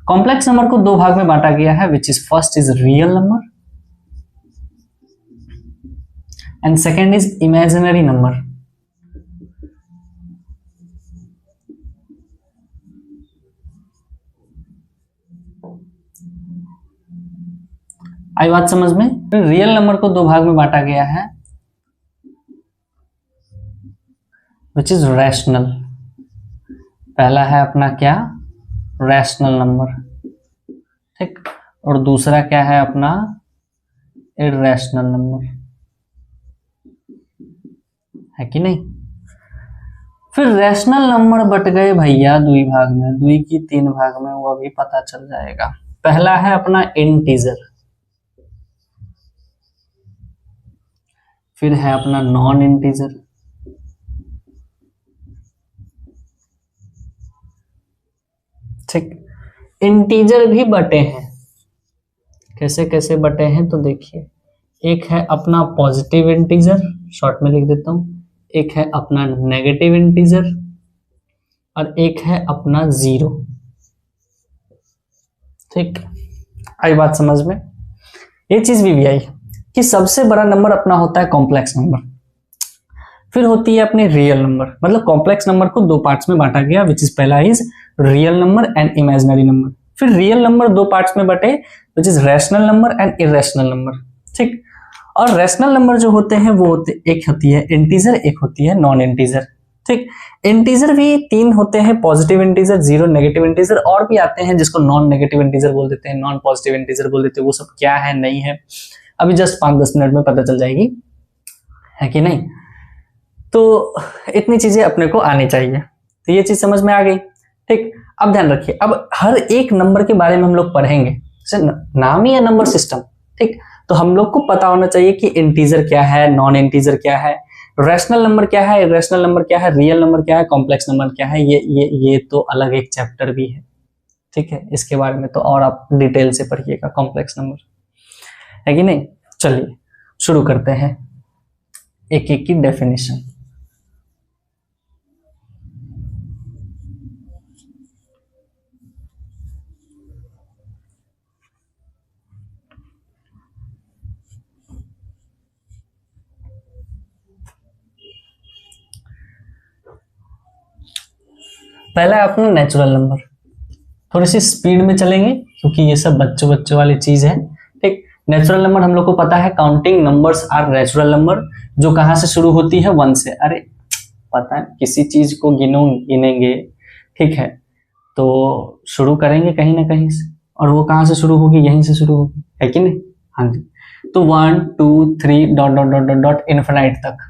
कॉम्प्लेक्स नंबर को 2 भाग में बांटा गया है, which is first is real number and second is imaginary number. आई बात समझ में? रियल नंबर को 2 भाग में बांटा गया है, विच इज रैशनल। पहला है अपना क्या? Rational number. ठीक, और दूसरा क्या है अपना? Irrational number. है कि नहीं? फिर रैशनल नंबर बट गए भैया 2 भाग में, 2 की 3 भाग में, वो अभी पता चल जाएगा। पहला है अपना इंटीजर, फिर है अपना नॉन इंटीजर, ठीक। इंटीजर भी बटे हैं, कैसे कैसे बटे हैं तो देखिए, एक है अपना पॉजिटिव इंटीजर, शॉर्ट में लिख देता हूं, एक है अपना नेगेटिव इंटीजर, और एक है अपना 0। ठीक, आई बात समझ में? ये चीज भी आई कि सबसे बड़ा नंबर अपना होता है कॉम्प्लेक्स नंबर, फिर होती है अपने रियल नंबर। मतलब कॉम्प्लेक्स नंबर को दो पार्ट्स में बांटा गया, विच इज पहला is real number and imaginary number. फिर रियल नंबर दो पार्ट्स में बटे, which is rational number and irrational number. ठीक, और रैशनल नंबर जो होते हैं वो एक होती है इंटीजर, एक होती है नॉन इंटीजर। ठीक, इंटीजर भी तीन होते हैं, positive integer, zero, negative integer, और भी आते हैं जिसको नॉन नेगेटिव इंटीजर बोल देते हैं, नॉन पॉजिटिव इंटीजर बोल देते हैं। वो सब क्या है नहीं है अभी जस्ट 5-10 मिनट में पता चल जाएगी, है कि नहीं? तो इतनी चीजें अपने को आनी चाहिए। तो ये चीज समझ में आ गई। ठीक, अब ध्यान रखिए, अब हर एक नंबर के बारे में हम लोग पढ़ेंगे, नाम ही है नंबर सिस्टम। ठीक, तो हम लोग को पता होना चाहिए कि इंटीजर क्या है, नॉन इंटीजर क्या है, रैशनल नंबर क्या है, इरेशनल नंबर क्या है, रियल नंबर क्या है, कॉम्प्लेक्स नंबर क्या है। ये तो अलग एक चैप्टर भी है। ठीक है, इसके बारे में तो और आप डिटेल से पढ़िएगा, कॉम्प्लेक्स नंबर, है कि नहीं? चलिए शुरू करते हैं एक एक की डेफिनेशन। पहला है अपना नेचुरल नंबर। थोड़ी सी स्पीड में चलेंगे क्योंकि ये सब बच्चों बच्चों वाली चीज है। ठीक, नेचुरल नंबर हम लोग को पता है, counting numbers are natural number, जो कहां से शुरू होती है, 1 से। अरे पता है, किसी चीज को गिनेंगे, ठीक है, तो शुरू करेंगे कहीं ना कहीं से, और वो कहां से शुरू होगी, यहीं से शुरू होगी, है कि नहीं? हाँ जी। तो 1 2 3 dot dot dot dot dot infinite तक।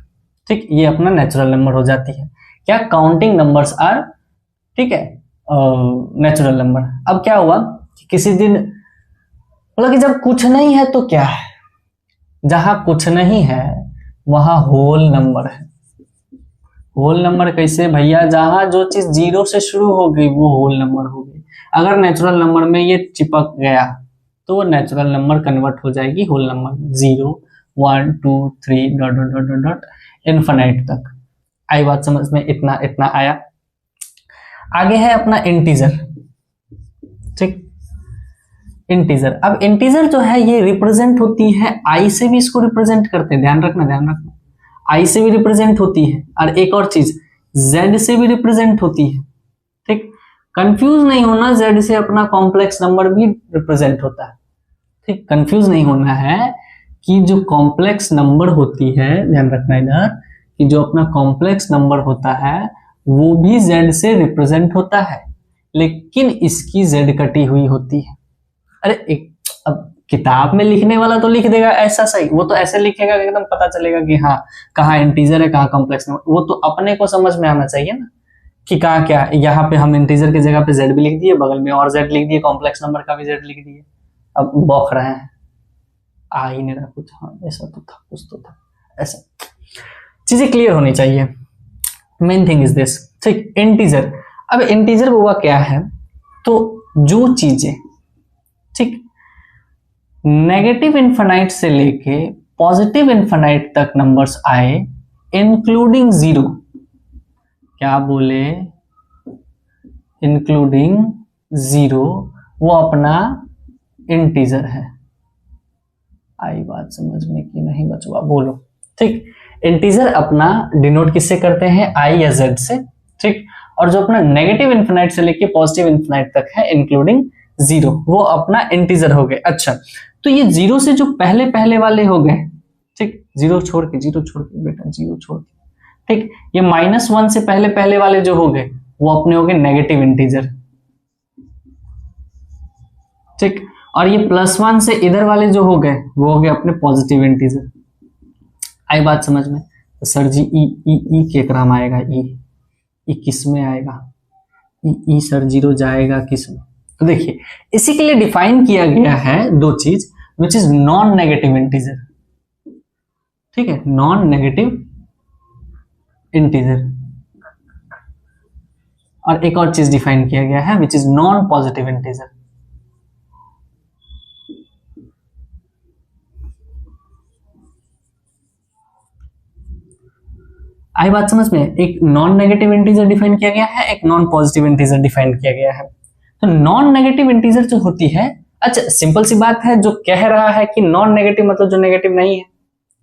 ठीक, ये अपना नेचुरल नंबर हो जाती है। क्या? काउंटिंग नंबर्स आर, ठीक है, नेचुरल नंबर। अब क्या हुआ कि किसी दिन मतलब कि जब कुछ नहीं है तो क्या है, जहां कुछ नहीं है वहां होल नंबर है। होल नंबर कैसे भैया? जहां जो चीज जीरो से शुरू हो गई वो होल नंबर हो गई। अगर नेचुरल नंबर में ये चिपक गया तो वो नेचुरल नंबर कन्वर्ट हो जाएगी होल नंबर में, 0 1 2 3 dot dot dot dot dot infinite तक। आई बात समझ में? इतना इतना आया। आगे है अपना इंटीजर। ठीक, इंटीजर। अब इंटीजर जो है ये रिप्रेजेंट होती है आई से, भी इसको रिप्रेजेंट करते हैं, ध्यान रखना ध्यान रखना, आई से भी रिप्रेजेंट होती है, और एक और चीज जेड से भी रिप्रेजेंट होती है। ठीक, कंफ्यूज नहीं होना, जेड से अपना कॉम्प्लेक्स नंबर भी रिप्रेजेंट होता है। ठीक, कंफ्यूज नहीं होना है कि जो कॉम्प्लेक्स नंबर होती है, ध्यान रखना इधर, कि जो अपना कॉम्प्लेक्स नंबर होता है वो भी जेड से रिप्रेजेंट होता है, लेकिन इसकी जेड कटी हुई होती है। अरे एक, अब किताब में लिखने वाला तो लिख देगा ऐसा सही, वो तो ऐसे लिखेगा कि एकदम पता चलेगा कि हाँ कहाँ इंटीजर है कहाँ कॉम्प्लेक्स नंबर। वो तो अपने को समझ में आना चाहिए ना कि कहाँ क्या। यहाँ पे हम इंटीजर की जगह पे जेड भी लिख दिए, बगल में और जेड लिख दिए, कॉम्प्लेक्स नंबर का भी जेड लिख दिए। अब बौख रहे हैं, आ ही नहीं रहा कुछ। हाँ ऐसा तो था, कुछ तो था, ऐसा चीजें क्लियर होनी चाहिए। Main thing is this. ठीक, इंटीजर। अब इंटीजर हुआ क्या है, तो जो चीजें, ठीक, नेगेटिव इन्फिनाइट से लेके पॉजिटिव इन्फिनाइट तक नंबर्स आए, इंक्लूडिंग 0। क्या बोले? इंक्लूडिंग 0, वो अपना इंटीजर है। आई बात समझ में कि नहीं बचवा? बोलो। ठीक, इंटीजर अपना डिनोट किससे करते हैं? आई या जेड से। ठीक, और जो अपना नेगेटिव इन्फिनाइट से लेके पॉजिटिव इन्फिनाइट तक है इंक्लूडिंग 0, वो अपना इंटीजर हो गए। अच्छा, तो ये 0 से जो पहले पहले वाले हो गए, ठीक, 0 छोड़ के, 0 छोड़ के बेटा, 0 छोड़ के, ठीक, ये -1 से पहले पहले वाले जो हो गए वो अपने हो गए नेगेटिव इंटीजर। ठीक, और ये +1 से इधर वाले जो हो गए वो हो गए अपने पॉजिटिव इंटीजर। आई बात समझ में? तो सर जी ई ई ई के क्रम आएगा, ई किस में आएगा? ई सर 0 जाएगा किस में? तो देखिए इसी के लिए डिफाइन किया गया है दो चीज, विच इज नॉन नेगेटिव इंटीजर। ठीक है, नॉन नेगेटिव इंटीजर, और एक और चीज डिफाइन किया गया है which is non positive integer. आई बात समझ में? एक नॉन नेगेटिव इंटीजर डिफाइन किया गया है, एक नॉन पॉजिटिव इंटीजर डिफाइन किया गया है। तो नॉन नेगेटिव इंटीजर जो होती है, अच्छा सिंपल सी बात है, जो कह रहा है कि नॉन नेगेटिव मतलब जो नेगेटिव नहीं है,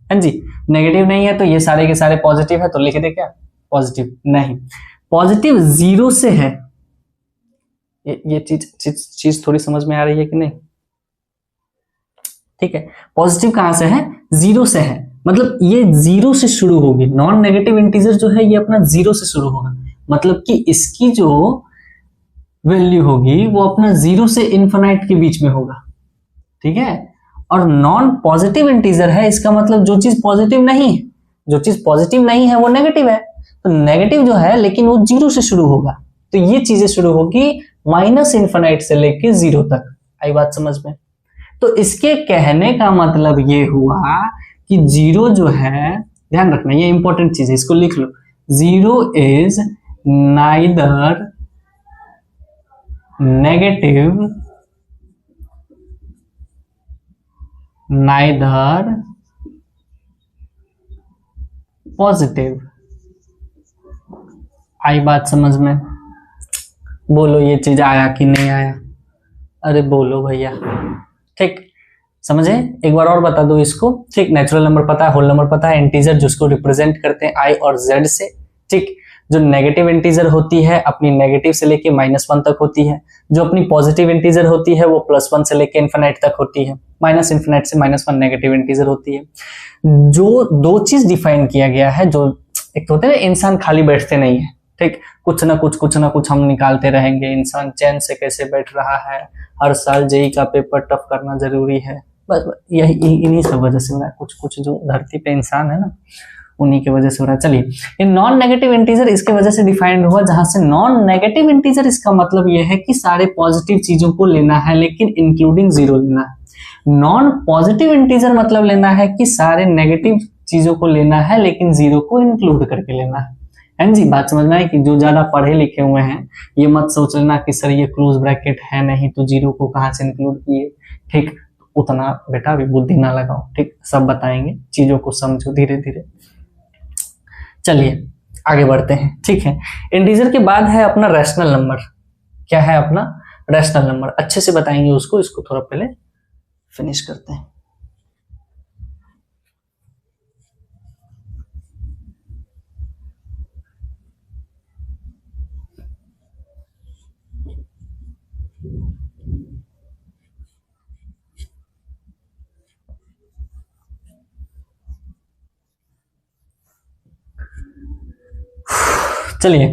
हाँ जी, नेगेटिव नहीं है तो ये सारे के सारे पॉजिटिव है, तो लिख दे क्या पॉजिटिव? नहीं, पॉजिटिव 0 से है। ये चीज थोड़ी समझ में आ रही है कि नहीं? ठीक है, पॉजिटिव कहां से है? 0 से है, मतलब ये 0 से शुरू होगी। नॉन नेगेटिव इंटीजर जो है ये अपना 0 से शुरू होगा, मतलब कि इसकी जो वैल्यू होगी वो अपना 0 से इन्फिनाइट के बीच में होगा। ठीक है, और नॉन पॉजिटिव इंटीजर है, इसका मतलब जो चीज पॉजिटिव नहीं है, जो चीज पॉजिटिव नहीं है वो नेगेटिव है। तो नेगेटिव जो है लेकिन वो 0 से शुरू होगा, तो ये चीजें शुरू होगी माइनस इन्फिनाइट से लेके 0 तक। आई बात समझ में? तो इसके कहने का मतलब ये हुआ कि 0 जो है, ध्यान रखना ये इंपॉर्टेंट चीज है, इसको लिख लो। 0 is neither negative neither positive. आई बात समझ में? बोलो ये चीज आया कि नहीं आया? अरे बोलो भैया। ठीक, समझे? एक बार और बता दो इसको। ठीक, नेचुरल नंबर पता है, होल नंबर पता है, इंटीजर जिसको रिप्रेजेंट करते हैं आई और जेड से। ठीक, जो नेगेटिव इंटीजर होती है अपनी नेगेटिव से लेके -1 तक होती है, जो अपनी पॉजिटिव इंटीजर होती है वो +1 से लेके इन्फिनाइट तक होती है, माइनस इन्फिनाइट से -1 नेगेटिव इंटीजर होती है। जो दो चीज डिफाइन किया गया है, जो एक तो होते हैं इंसान खाली बैठते नहीं है, ठीक, कुछ ना कुछ हम निकालते रहेंगे। इंसान चैन से कैसे बैठ रहा है, हर साल जेईई का पेपर टफ करना जरूरी है, बस यही इन्हीं सब वजह से हो रहा है। कुछ जो धरती पे इंसान है ना, उन्हीं की वजह से हो रहा है। चलिए, ये नॉन नेगेटिव इंटीजर इसके वजह से डिफाइंड हुआ, जहां से नॉन नेगेटिव इंटीजर इसका मतलब ये है कि सारे पॉजिटिव चीजों को लेना है लेकिन इंक्लूडिंग 0 लेना है। नॉन पॉजिटिव इंटीजर मतलब लेना है कि सारे नेगेटिव चीजों को लेना है लेकिन 0 को इंक्लूड करके लेना है। हैं जी, बात समझना है कि जो ज्यादा पढ़े लिखे हुए हैं ये मत सोच लेना कि सर ये क्लोज ब्रैकेट है नहीं तो 0 को कहां से इंक्लूड किए। ठीक, उतना बेटा अभी बुद्धि ना लगाओ। ठीक, सब बताएंगे, चीजों को समझो धीरे धीरे। चलिए आगे बढ़ते हैं। ठीक है, इंटीजर के बाद है अपना रैशनल नंबर। क्या है अपना रैशनल नंबर? अच्छे से बताएंगे उसको, इसको थोड़ा पहले फिनिश करते हैं। चलिए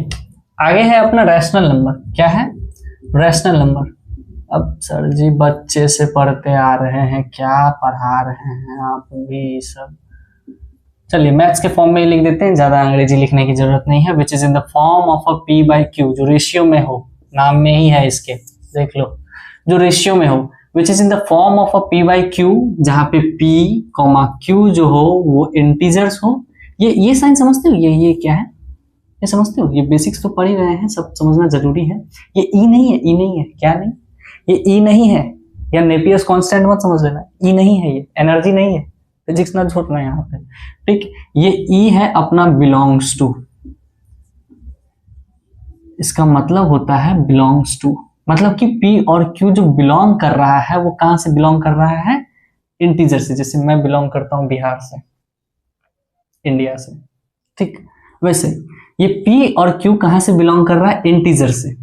आगे है अपना रैशनल नंबर। क्या है रैशनल नंबर? अब सर जी बच्चे से पढ़ते आ रहे हैं, क्या पढ़ा रहे हैं आप भी सब। चलिए मैथ्स के फॉर्म में ही लिख देते हैं, ज्यादा अंग्रेजी लिखने की जरूरत नहीं है। Which is in the form of a P/Q, जो रेशियो में हो, नाम में ही है इसके, देख लो, जो रेशियो में हो। Which is in the form of a P/Q, जहां पे P, Q जो हो वो इंटीजर्स हो। ये साइन समझते हो? ये क्या है, ये समझते हो? ये बेसिक्स तो पढ़ ही रहे हैं, सब समझना जरूरी है। ये ई नहीं है, ई नहीं है, क्या नहीं, ये ई नहीं है, या नेपियर्स कांस्टेंट मत समझ लेना, ई नहीं है, ये एनर्जी नहीं है, फिजिक्स ना छोड़ना यहाँ पे। ठीक, ये ई है अपना बिलोंग्स टू, इसका मतलब होता है बिलोंग्स टू, मतलब कि पी और क्यू जो बिलोंग कर रहा है वो कहां से बिलोंग कर रहा है? इंटीजर से। जैसे मैं बिलोंग करता हूं बिहार से, इंडिया से। ठीक, वैसे ये P और Q कहां से बिलोंग कर रहा है? इंटीजर से।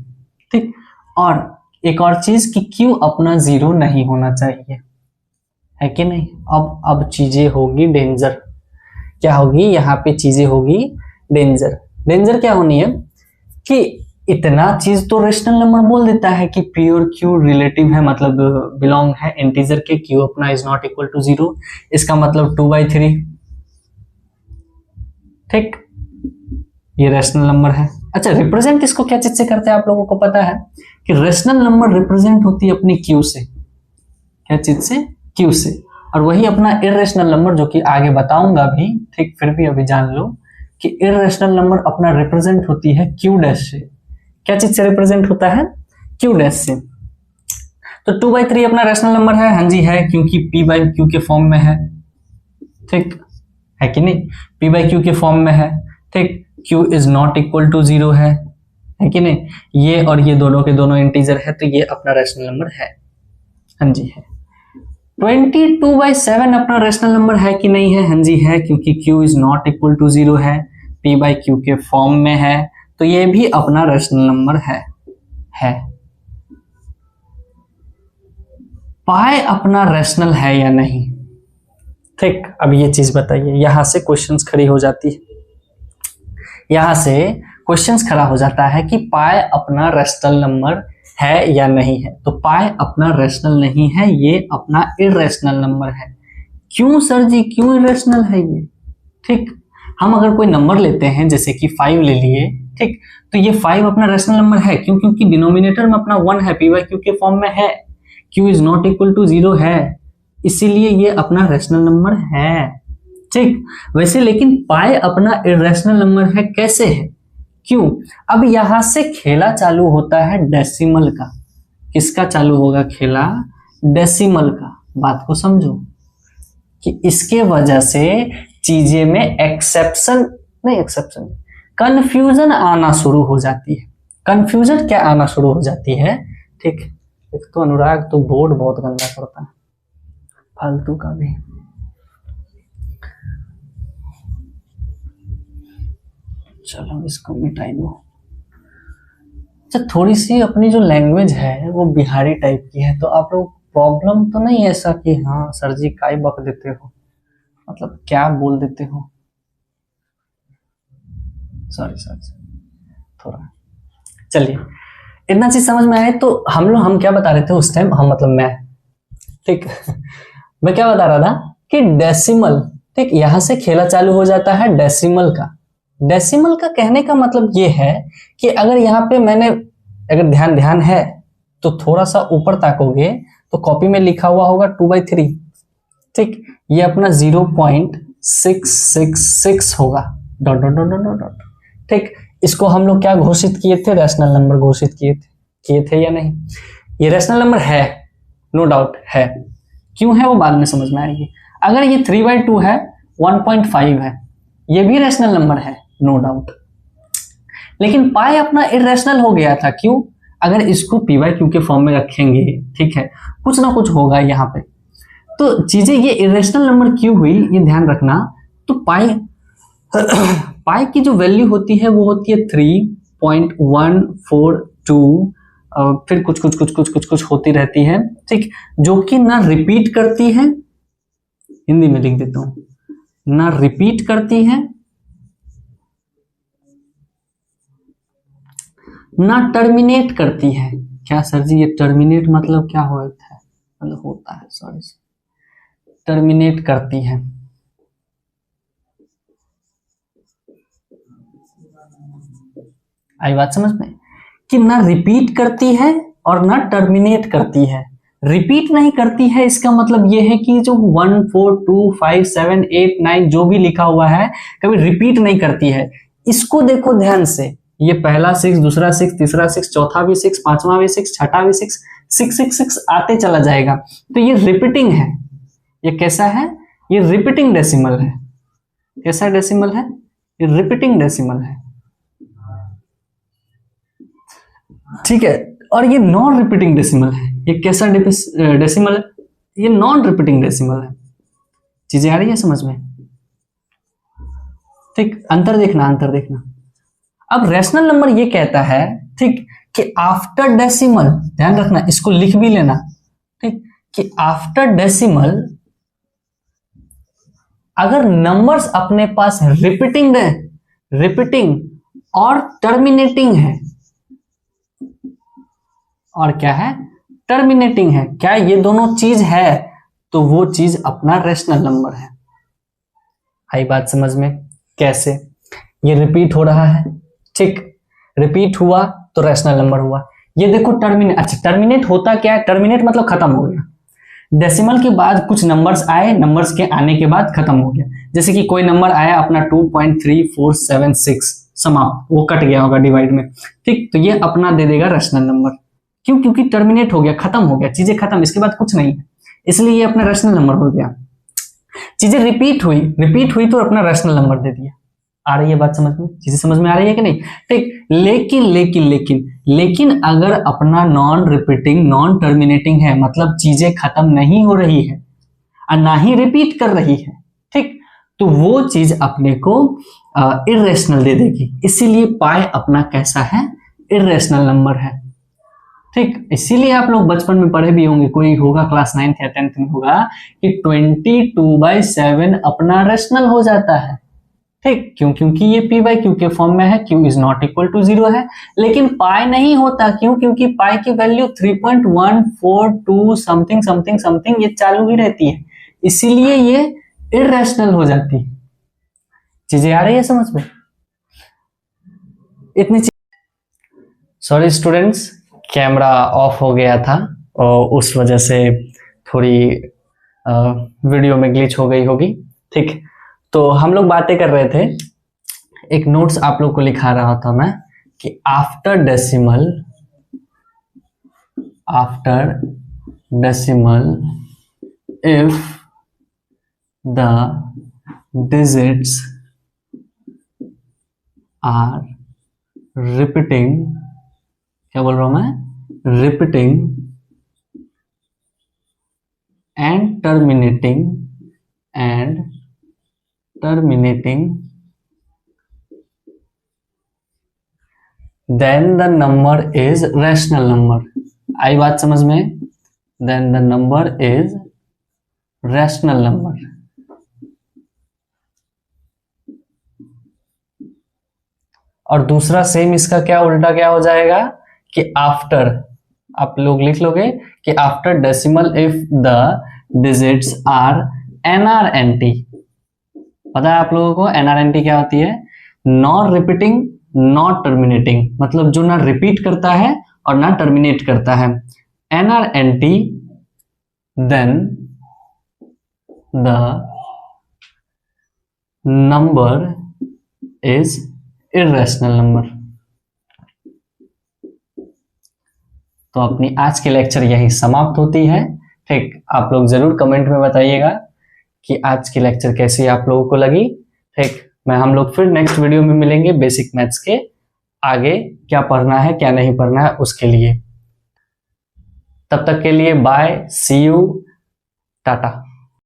ठीक, और एक और चीज कि Q अपना 0 नहीं होना चाहिए, है कि नहीं? अब चीजें होगी डेंजर। क्या होगी यहाँ पे? चीजें होगी डेंजर। डेंजर क्या होनी है कि इतना चीज तो रेशनल नंबर बोल देता है कि P और Q रिलेटिव है, मतलब बिलोंग है इंटीजर के, Q अपना इज नॉट इक्वल टू 0, इसका मतलब 2/3। ठीक, ये रैशनल नंबर है। अच्छा, रिप्रेजेंट इसको क्या चीज से करते हैं आप लोगों को पता है कि रैशनल नंबर रिप्रेजेंट होती है अपनी Q से। क्या चीज से? Q से। और वही अपना इर्रेशनल नंबर, जो कि आगे बताऊंगा भी, ठीक, फिर भी अभी जान लो कि इर्रेशनल नंबर अपना रिप्रेजेंट होती है Q' से। क्या चीज से रिप्रेजेंट होता है? Q' से। तो 2/3 अपना रैशनल नंबर है, हाँ जी है, क्योंकि P/Q के फॉर्म में है। ठीक है कि नहीं? P/Q के फॉर्म में है, ठीक, q is not equal to 0 है कि नहीं, ये और ये दोनों के दोनों इंटीजर है, तो ये अपना रैशनल नंबर है। हाँ जी है। 22/7 अपना रैशनल नंबर है कि नहीं है? हाँ जी है, क्योंकि q is not equal to 0 है, p/q के फॉर्म में है, तो ये भी अपना रैशनल नंबर है। पाई अपना रैशनल है या नहीं? ठीक, अब ये चीज बताइए, यहां से क्वेश्चंस खड़ी हो जाती है, यहां से क्वेश्चंस खड़ा हो जाता है कि पाई अपना रैशनल नंबर है या नहीं है। तो पाई अपना रैशनल नहीं है, ये अपना इररेशनल नंबर है। क्यों सर जी, क्यों इररेशनल है ये? ठीक, हम अगर कोई नंबर लेते हैं जैसे कि 5 ले लिए, ठीक, तो ये 5 अपना रैशनल नंबर है। क्यों? क्योंकि डिनोमिनेटर में अपना 1 है, p/q के फॉर्म में है, q is not equal to 0 है, इसीलिए ये अपना रैशनल नंबर है। ठीक, वैसे लेकिन पाई अपना इररेशनल नंबर है, कैसे है? क्यों? अब यहां से खेला चालू होता है डेसिमल का। किसका चालू होगा खेला? डेसिमल का। बात को समझो कि इसके वजह से चीजें में कंफ्यूजन आना शुरू हो जाती है। कंफ्यूजन क्या आना शुरू हो जाती है? ठीक, एक तो अनुराग तो बोर्ड बहुत गंदा करता है, फालतू का भी। चलो इसको मिटाई दो। अच्छा, थोड़ी सी अपनी जो लैंग्वेज है वो बिहारी टाइप की है, तो आप लोग प्रॉब्लम तो नहीं ऐसा कि हाँ सर जी काय बक देते हो, मतलब क्या बोल देते हो? सॉरी थोड़ा, चलिए इतना चीज समझ में आए। तो हम क्या बता रहे थे उस टाइम, हम मतलब मैं, ठीक मैं क्या बता रहा था कि डेसिमल, ठीक, यहां से खेला चालू हो जाता है डेसिमल का। डेसिमल का कहने का मतलब ये है कि अगर यहाँ पे मैंने, अगर ध्यान है तो थोड़ा सा ऊपर ताकोगे तो कॉपी में लिखा हुआ होगा 2/3, ठीक, ये अपना 0.666 होगा, dot dot dot dot dot. ठीक, इसको हम लोग क्या घोषित किए थे? रैशनल नंबर घोषित किए थे या नहीं? ये रैशनल नंबर है, नो डाउट है। क्यों है वो बाद में समझ में आएगी। अगर ये 3/2 है, 1.5 है, ये भी रैशनल नंबर है, नो डाउट। लेकिन पाई अपना इररेशनल हो गया था। क्यों? अगर इसको p/q के फॉर्म में रखेंगे, ठीक है, कुछ ना कुछ होगा यहाँ पे, तो चीजें ये इररेशनल नंबर क्यों हुई, ये ध्यान रखना। तो पाई की जो वैल्यू होती है वो होती है 3.142, फिर कुछ होती रहती है, ठीक, जो कि ना रिपीट करती है, हिंदी में लिख देता हूं, ना रिपीट करती है ना टर्मिनेट करती है। क्या सर जी ये टर्मिनेट मतलब क्या होता है? मतलब होता है, सॉरी, टर्मिनेट करती है। आई बात समझ में कि ना रिपीट करती है और ना टर्मिनेट करती है। रिपीट नहीं करती है इसका मतलब ये है कि जो 1 4 2 5 7 8 9 जो भी लिखा हुआ है कभी रिपीट नहीं करती है। इसको देखो ध्यान से, ये पहला 6, दूसरा 6, तीसरा 6, चौथा भी 6, पांचवा भी 6, छठा भी 6, 6 आते चला जाएगा। तो ये रिपीटिंग है। ये कैसा है? ये रिपीटिंग डेसिमल है। कैसा डेसिमल है? ये रिपीटिंग डेसिमल है, ठीक है। और ये नॉन रिपीटिंग डेसिमल है। ये कैसा डेसिमल है? ये नॉन रिपीटिंग डेसिमल है। चीजें आ रही है समझ में? ठीक, अंतर देखना। अब रैशनल नंबर ये कहता है, ठीक, कि आफ्टर डेसिमल, ध्यान रखना, इसको लिख भी लेना, ठीक, कि आफ्टर डेसिमल अगर नंबर्स अपने पास रिपीटिंग और टर्मिनेटिंग है, और क्या है? टर्मिनेटिंग है। क्या ये दोनों चीज है तो वो चीज अपना रैशनल नंबर है। आई बात समझ में? कैसे? ये रिपीट हो रहा है, ठीक, रिपीट हुआ तो रैशनल नंबर हुआ। ये देखो टर्मिनेट, अच्छा टर्मिनेट होता क्या है? टर्मिनेट मतलब खत्म हो गया। डेसिमल के बाद कुछ नंबर्स आए, नंबर्स के आने के बाद खत्म हो गया। जैसे कि कोई नंबर आया अपना 2.3476, समाप्त, वो कट गया होगा डिवाइड में, ठीक, तो ये अपना दे देगा रैशनल नंबर। क्यों? क्योंकि टर्मिनेट हो गया, खत्म हो गया, चीजें खत्म, इसके बाद कुछ नहीं है, इसलिए ये अपना रैशनल नंबर हो गया। चीजें रिपीट हुई तो अपना रैशनल नंबर दे दिया। आ रही है बात समझ में? चीजें समझ में आ रही है कि नहीं? ठीक। लेकिन लेकिन लेकिन लेकिन अगर अपना नॉन रिपीटिंग नॉन टर्मिनेटिंग है, मतलब चीजें खत्म नहीं हो रही है और ना ही रिपीट कर रही है, ठीक, तो वो चीज अपने को इरेशनल दे देगी। इसीलिए पाई अपना कैसा है? इरेशनल नंबर है। ठीक, इसीलिए आप लोग बचपन में पढ़े भी होंगे, कोई होगा क्लास 9th या 10th में होगा कि 22/7 अपना रेशनल हो जाता है। ठीक, क्यों? क्योंकि ये p बाई क्यू के फॉर्म में है, q is not equal to 0 है। लेकिन पाई नहीं होता, क्यों? क्योंकि पाई की वैल्यू 3.142 समथिंग समथिंग समथिंग ये चालू ही रहती है, इसीलिए ये इरेशनल हो जाती है। चीजें आ रही है समझ में? इतनी चीज। सॉरी स्टूडेंट्स, कैमरा ऑफ हो गया था और उस वजह से थोड़ी वीडियो में ग्लिच हो गई होगी। ठीक, तो हम लोग बातें कर रहे थे, एक नोट्स आप लोग को लिखा रहा था मैं कि after decimal if the digits are repeating, क्या बोल रहा हूं मैं? Repeating and terminating then the number is rational number. आई बात समझ में? Then the number is rational number. और दूसरा सेम इसका क्या उल्टा क्या हो जाएगा कि आफ्टर, आप लोग लिख लोगे कि after decimal if the digits are NRNT। पता है आप लोगों को NRNT क्या होती है? नॉन रिपीटिंग नॉट टर्मिनेटिंग, मतलब जो ना रिपीट करता है और ना टर्मिनेट करता है। NRNT, then the number is irrational number. तो अपनी आज की लेक्चर यही समाप्त होती है। ठीक, आप लोग जरूर कमेंट में बताइएगा कि आज की लेक्चर कैसी आप लोगों को लगी। ठीक, हम लोग फिर नेक्स्ट वीडियो में मिलेंगे बेसिक मैथ्स के आगे क्या पढ़ना है क्या नहीं पढ़ना है उसके लिए। तब तक के लिए बाय, सी यू, टाटा।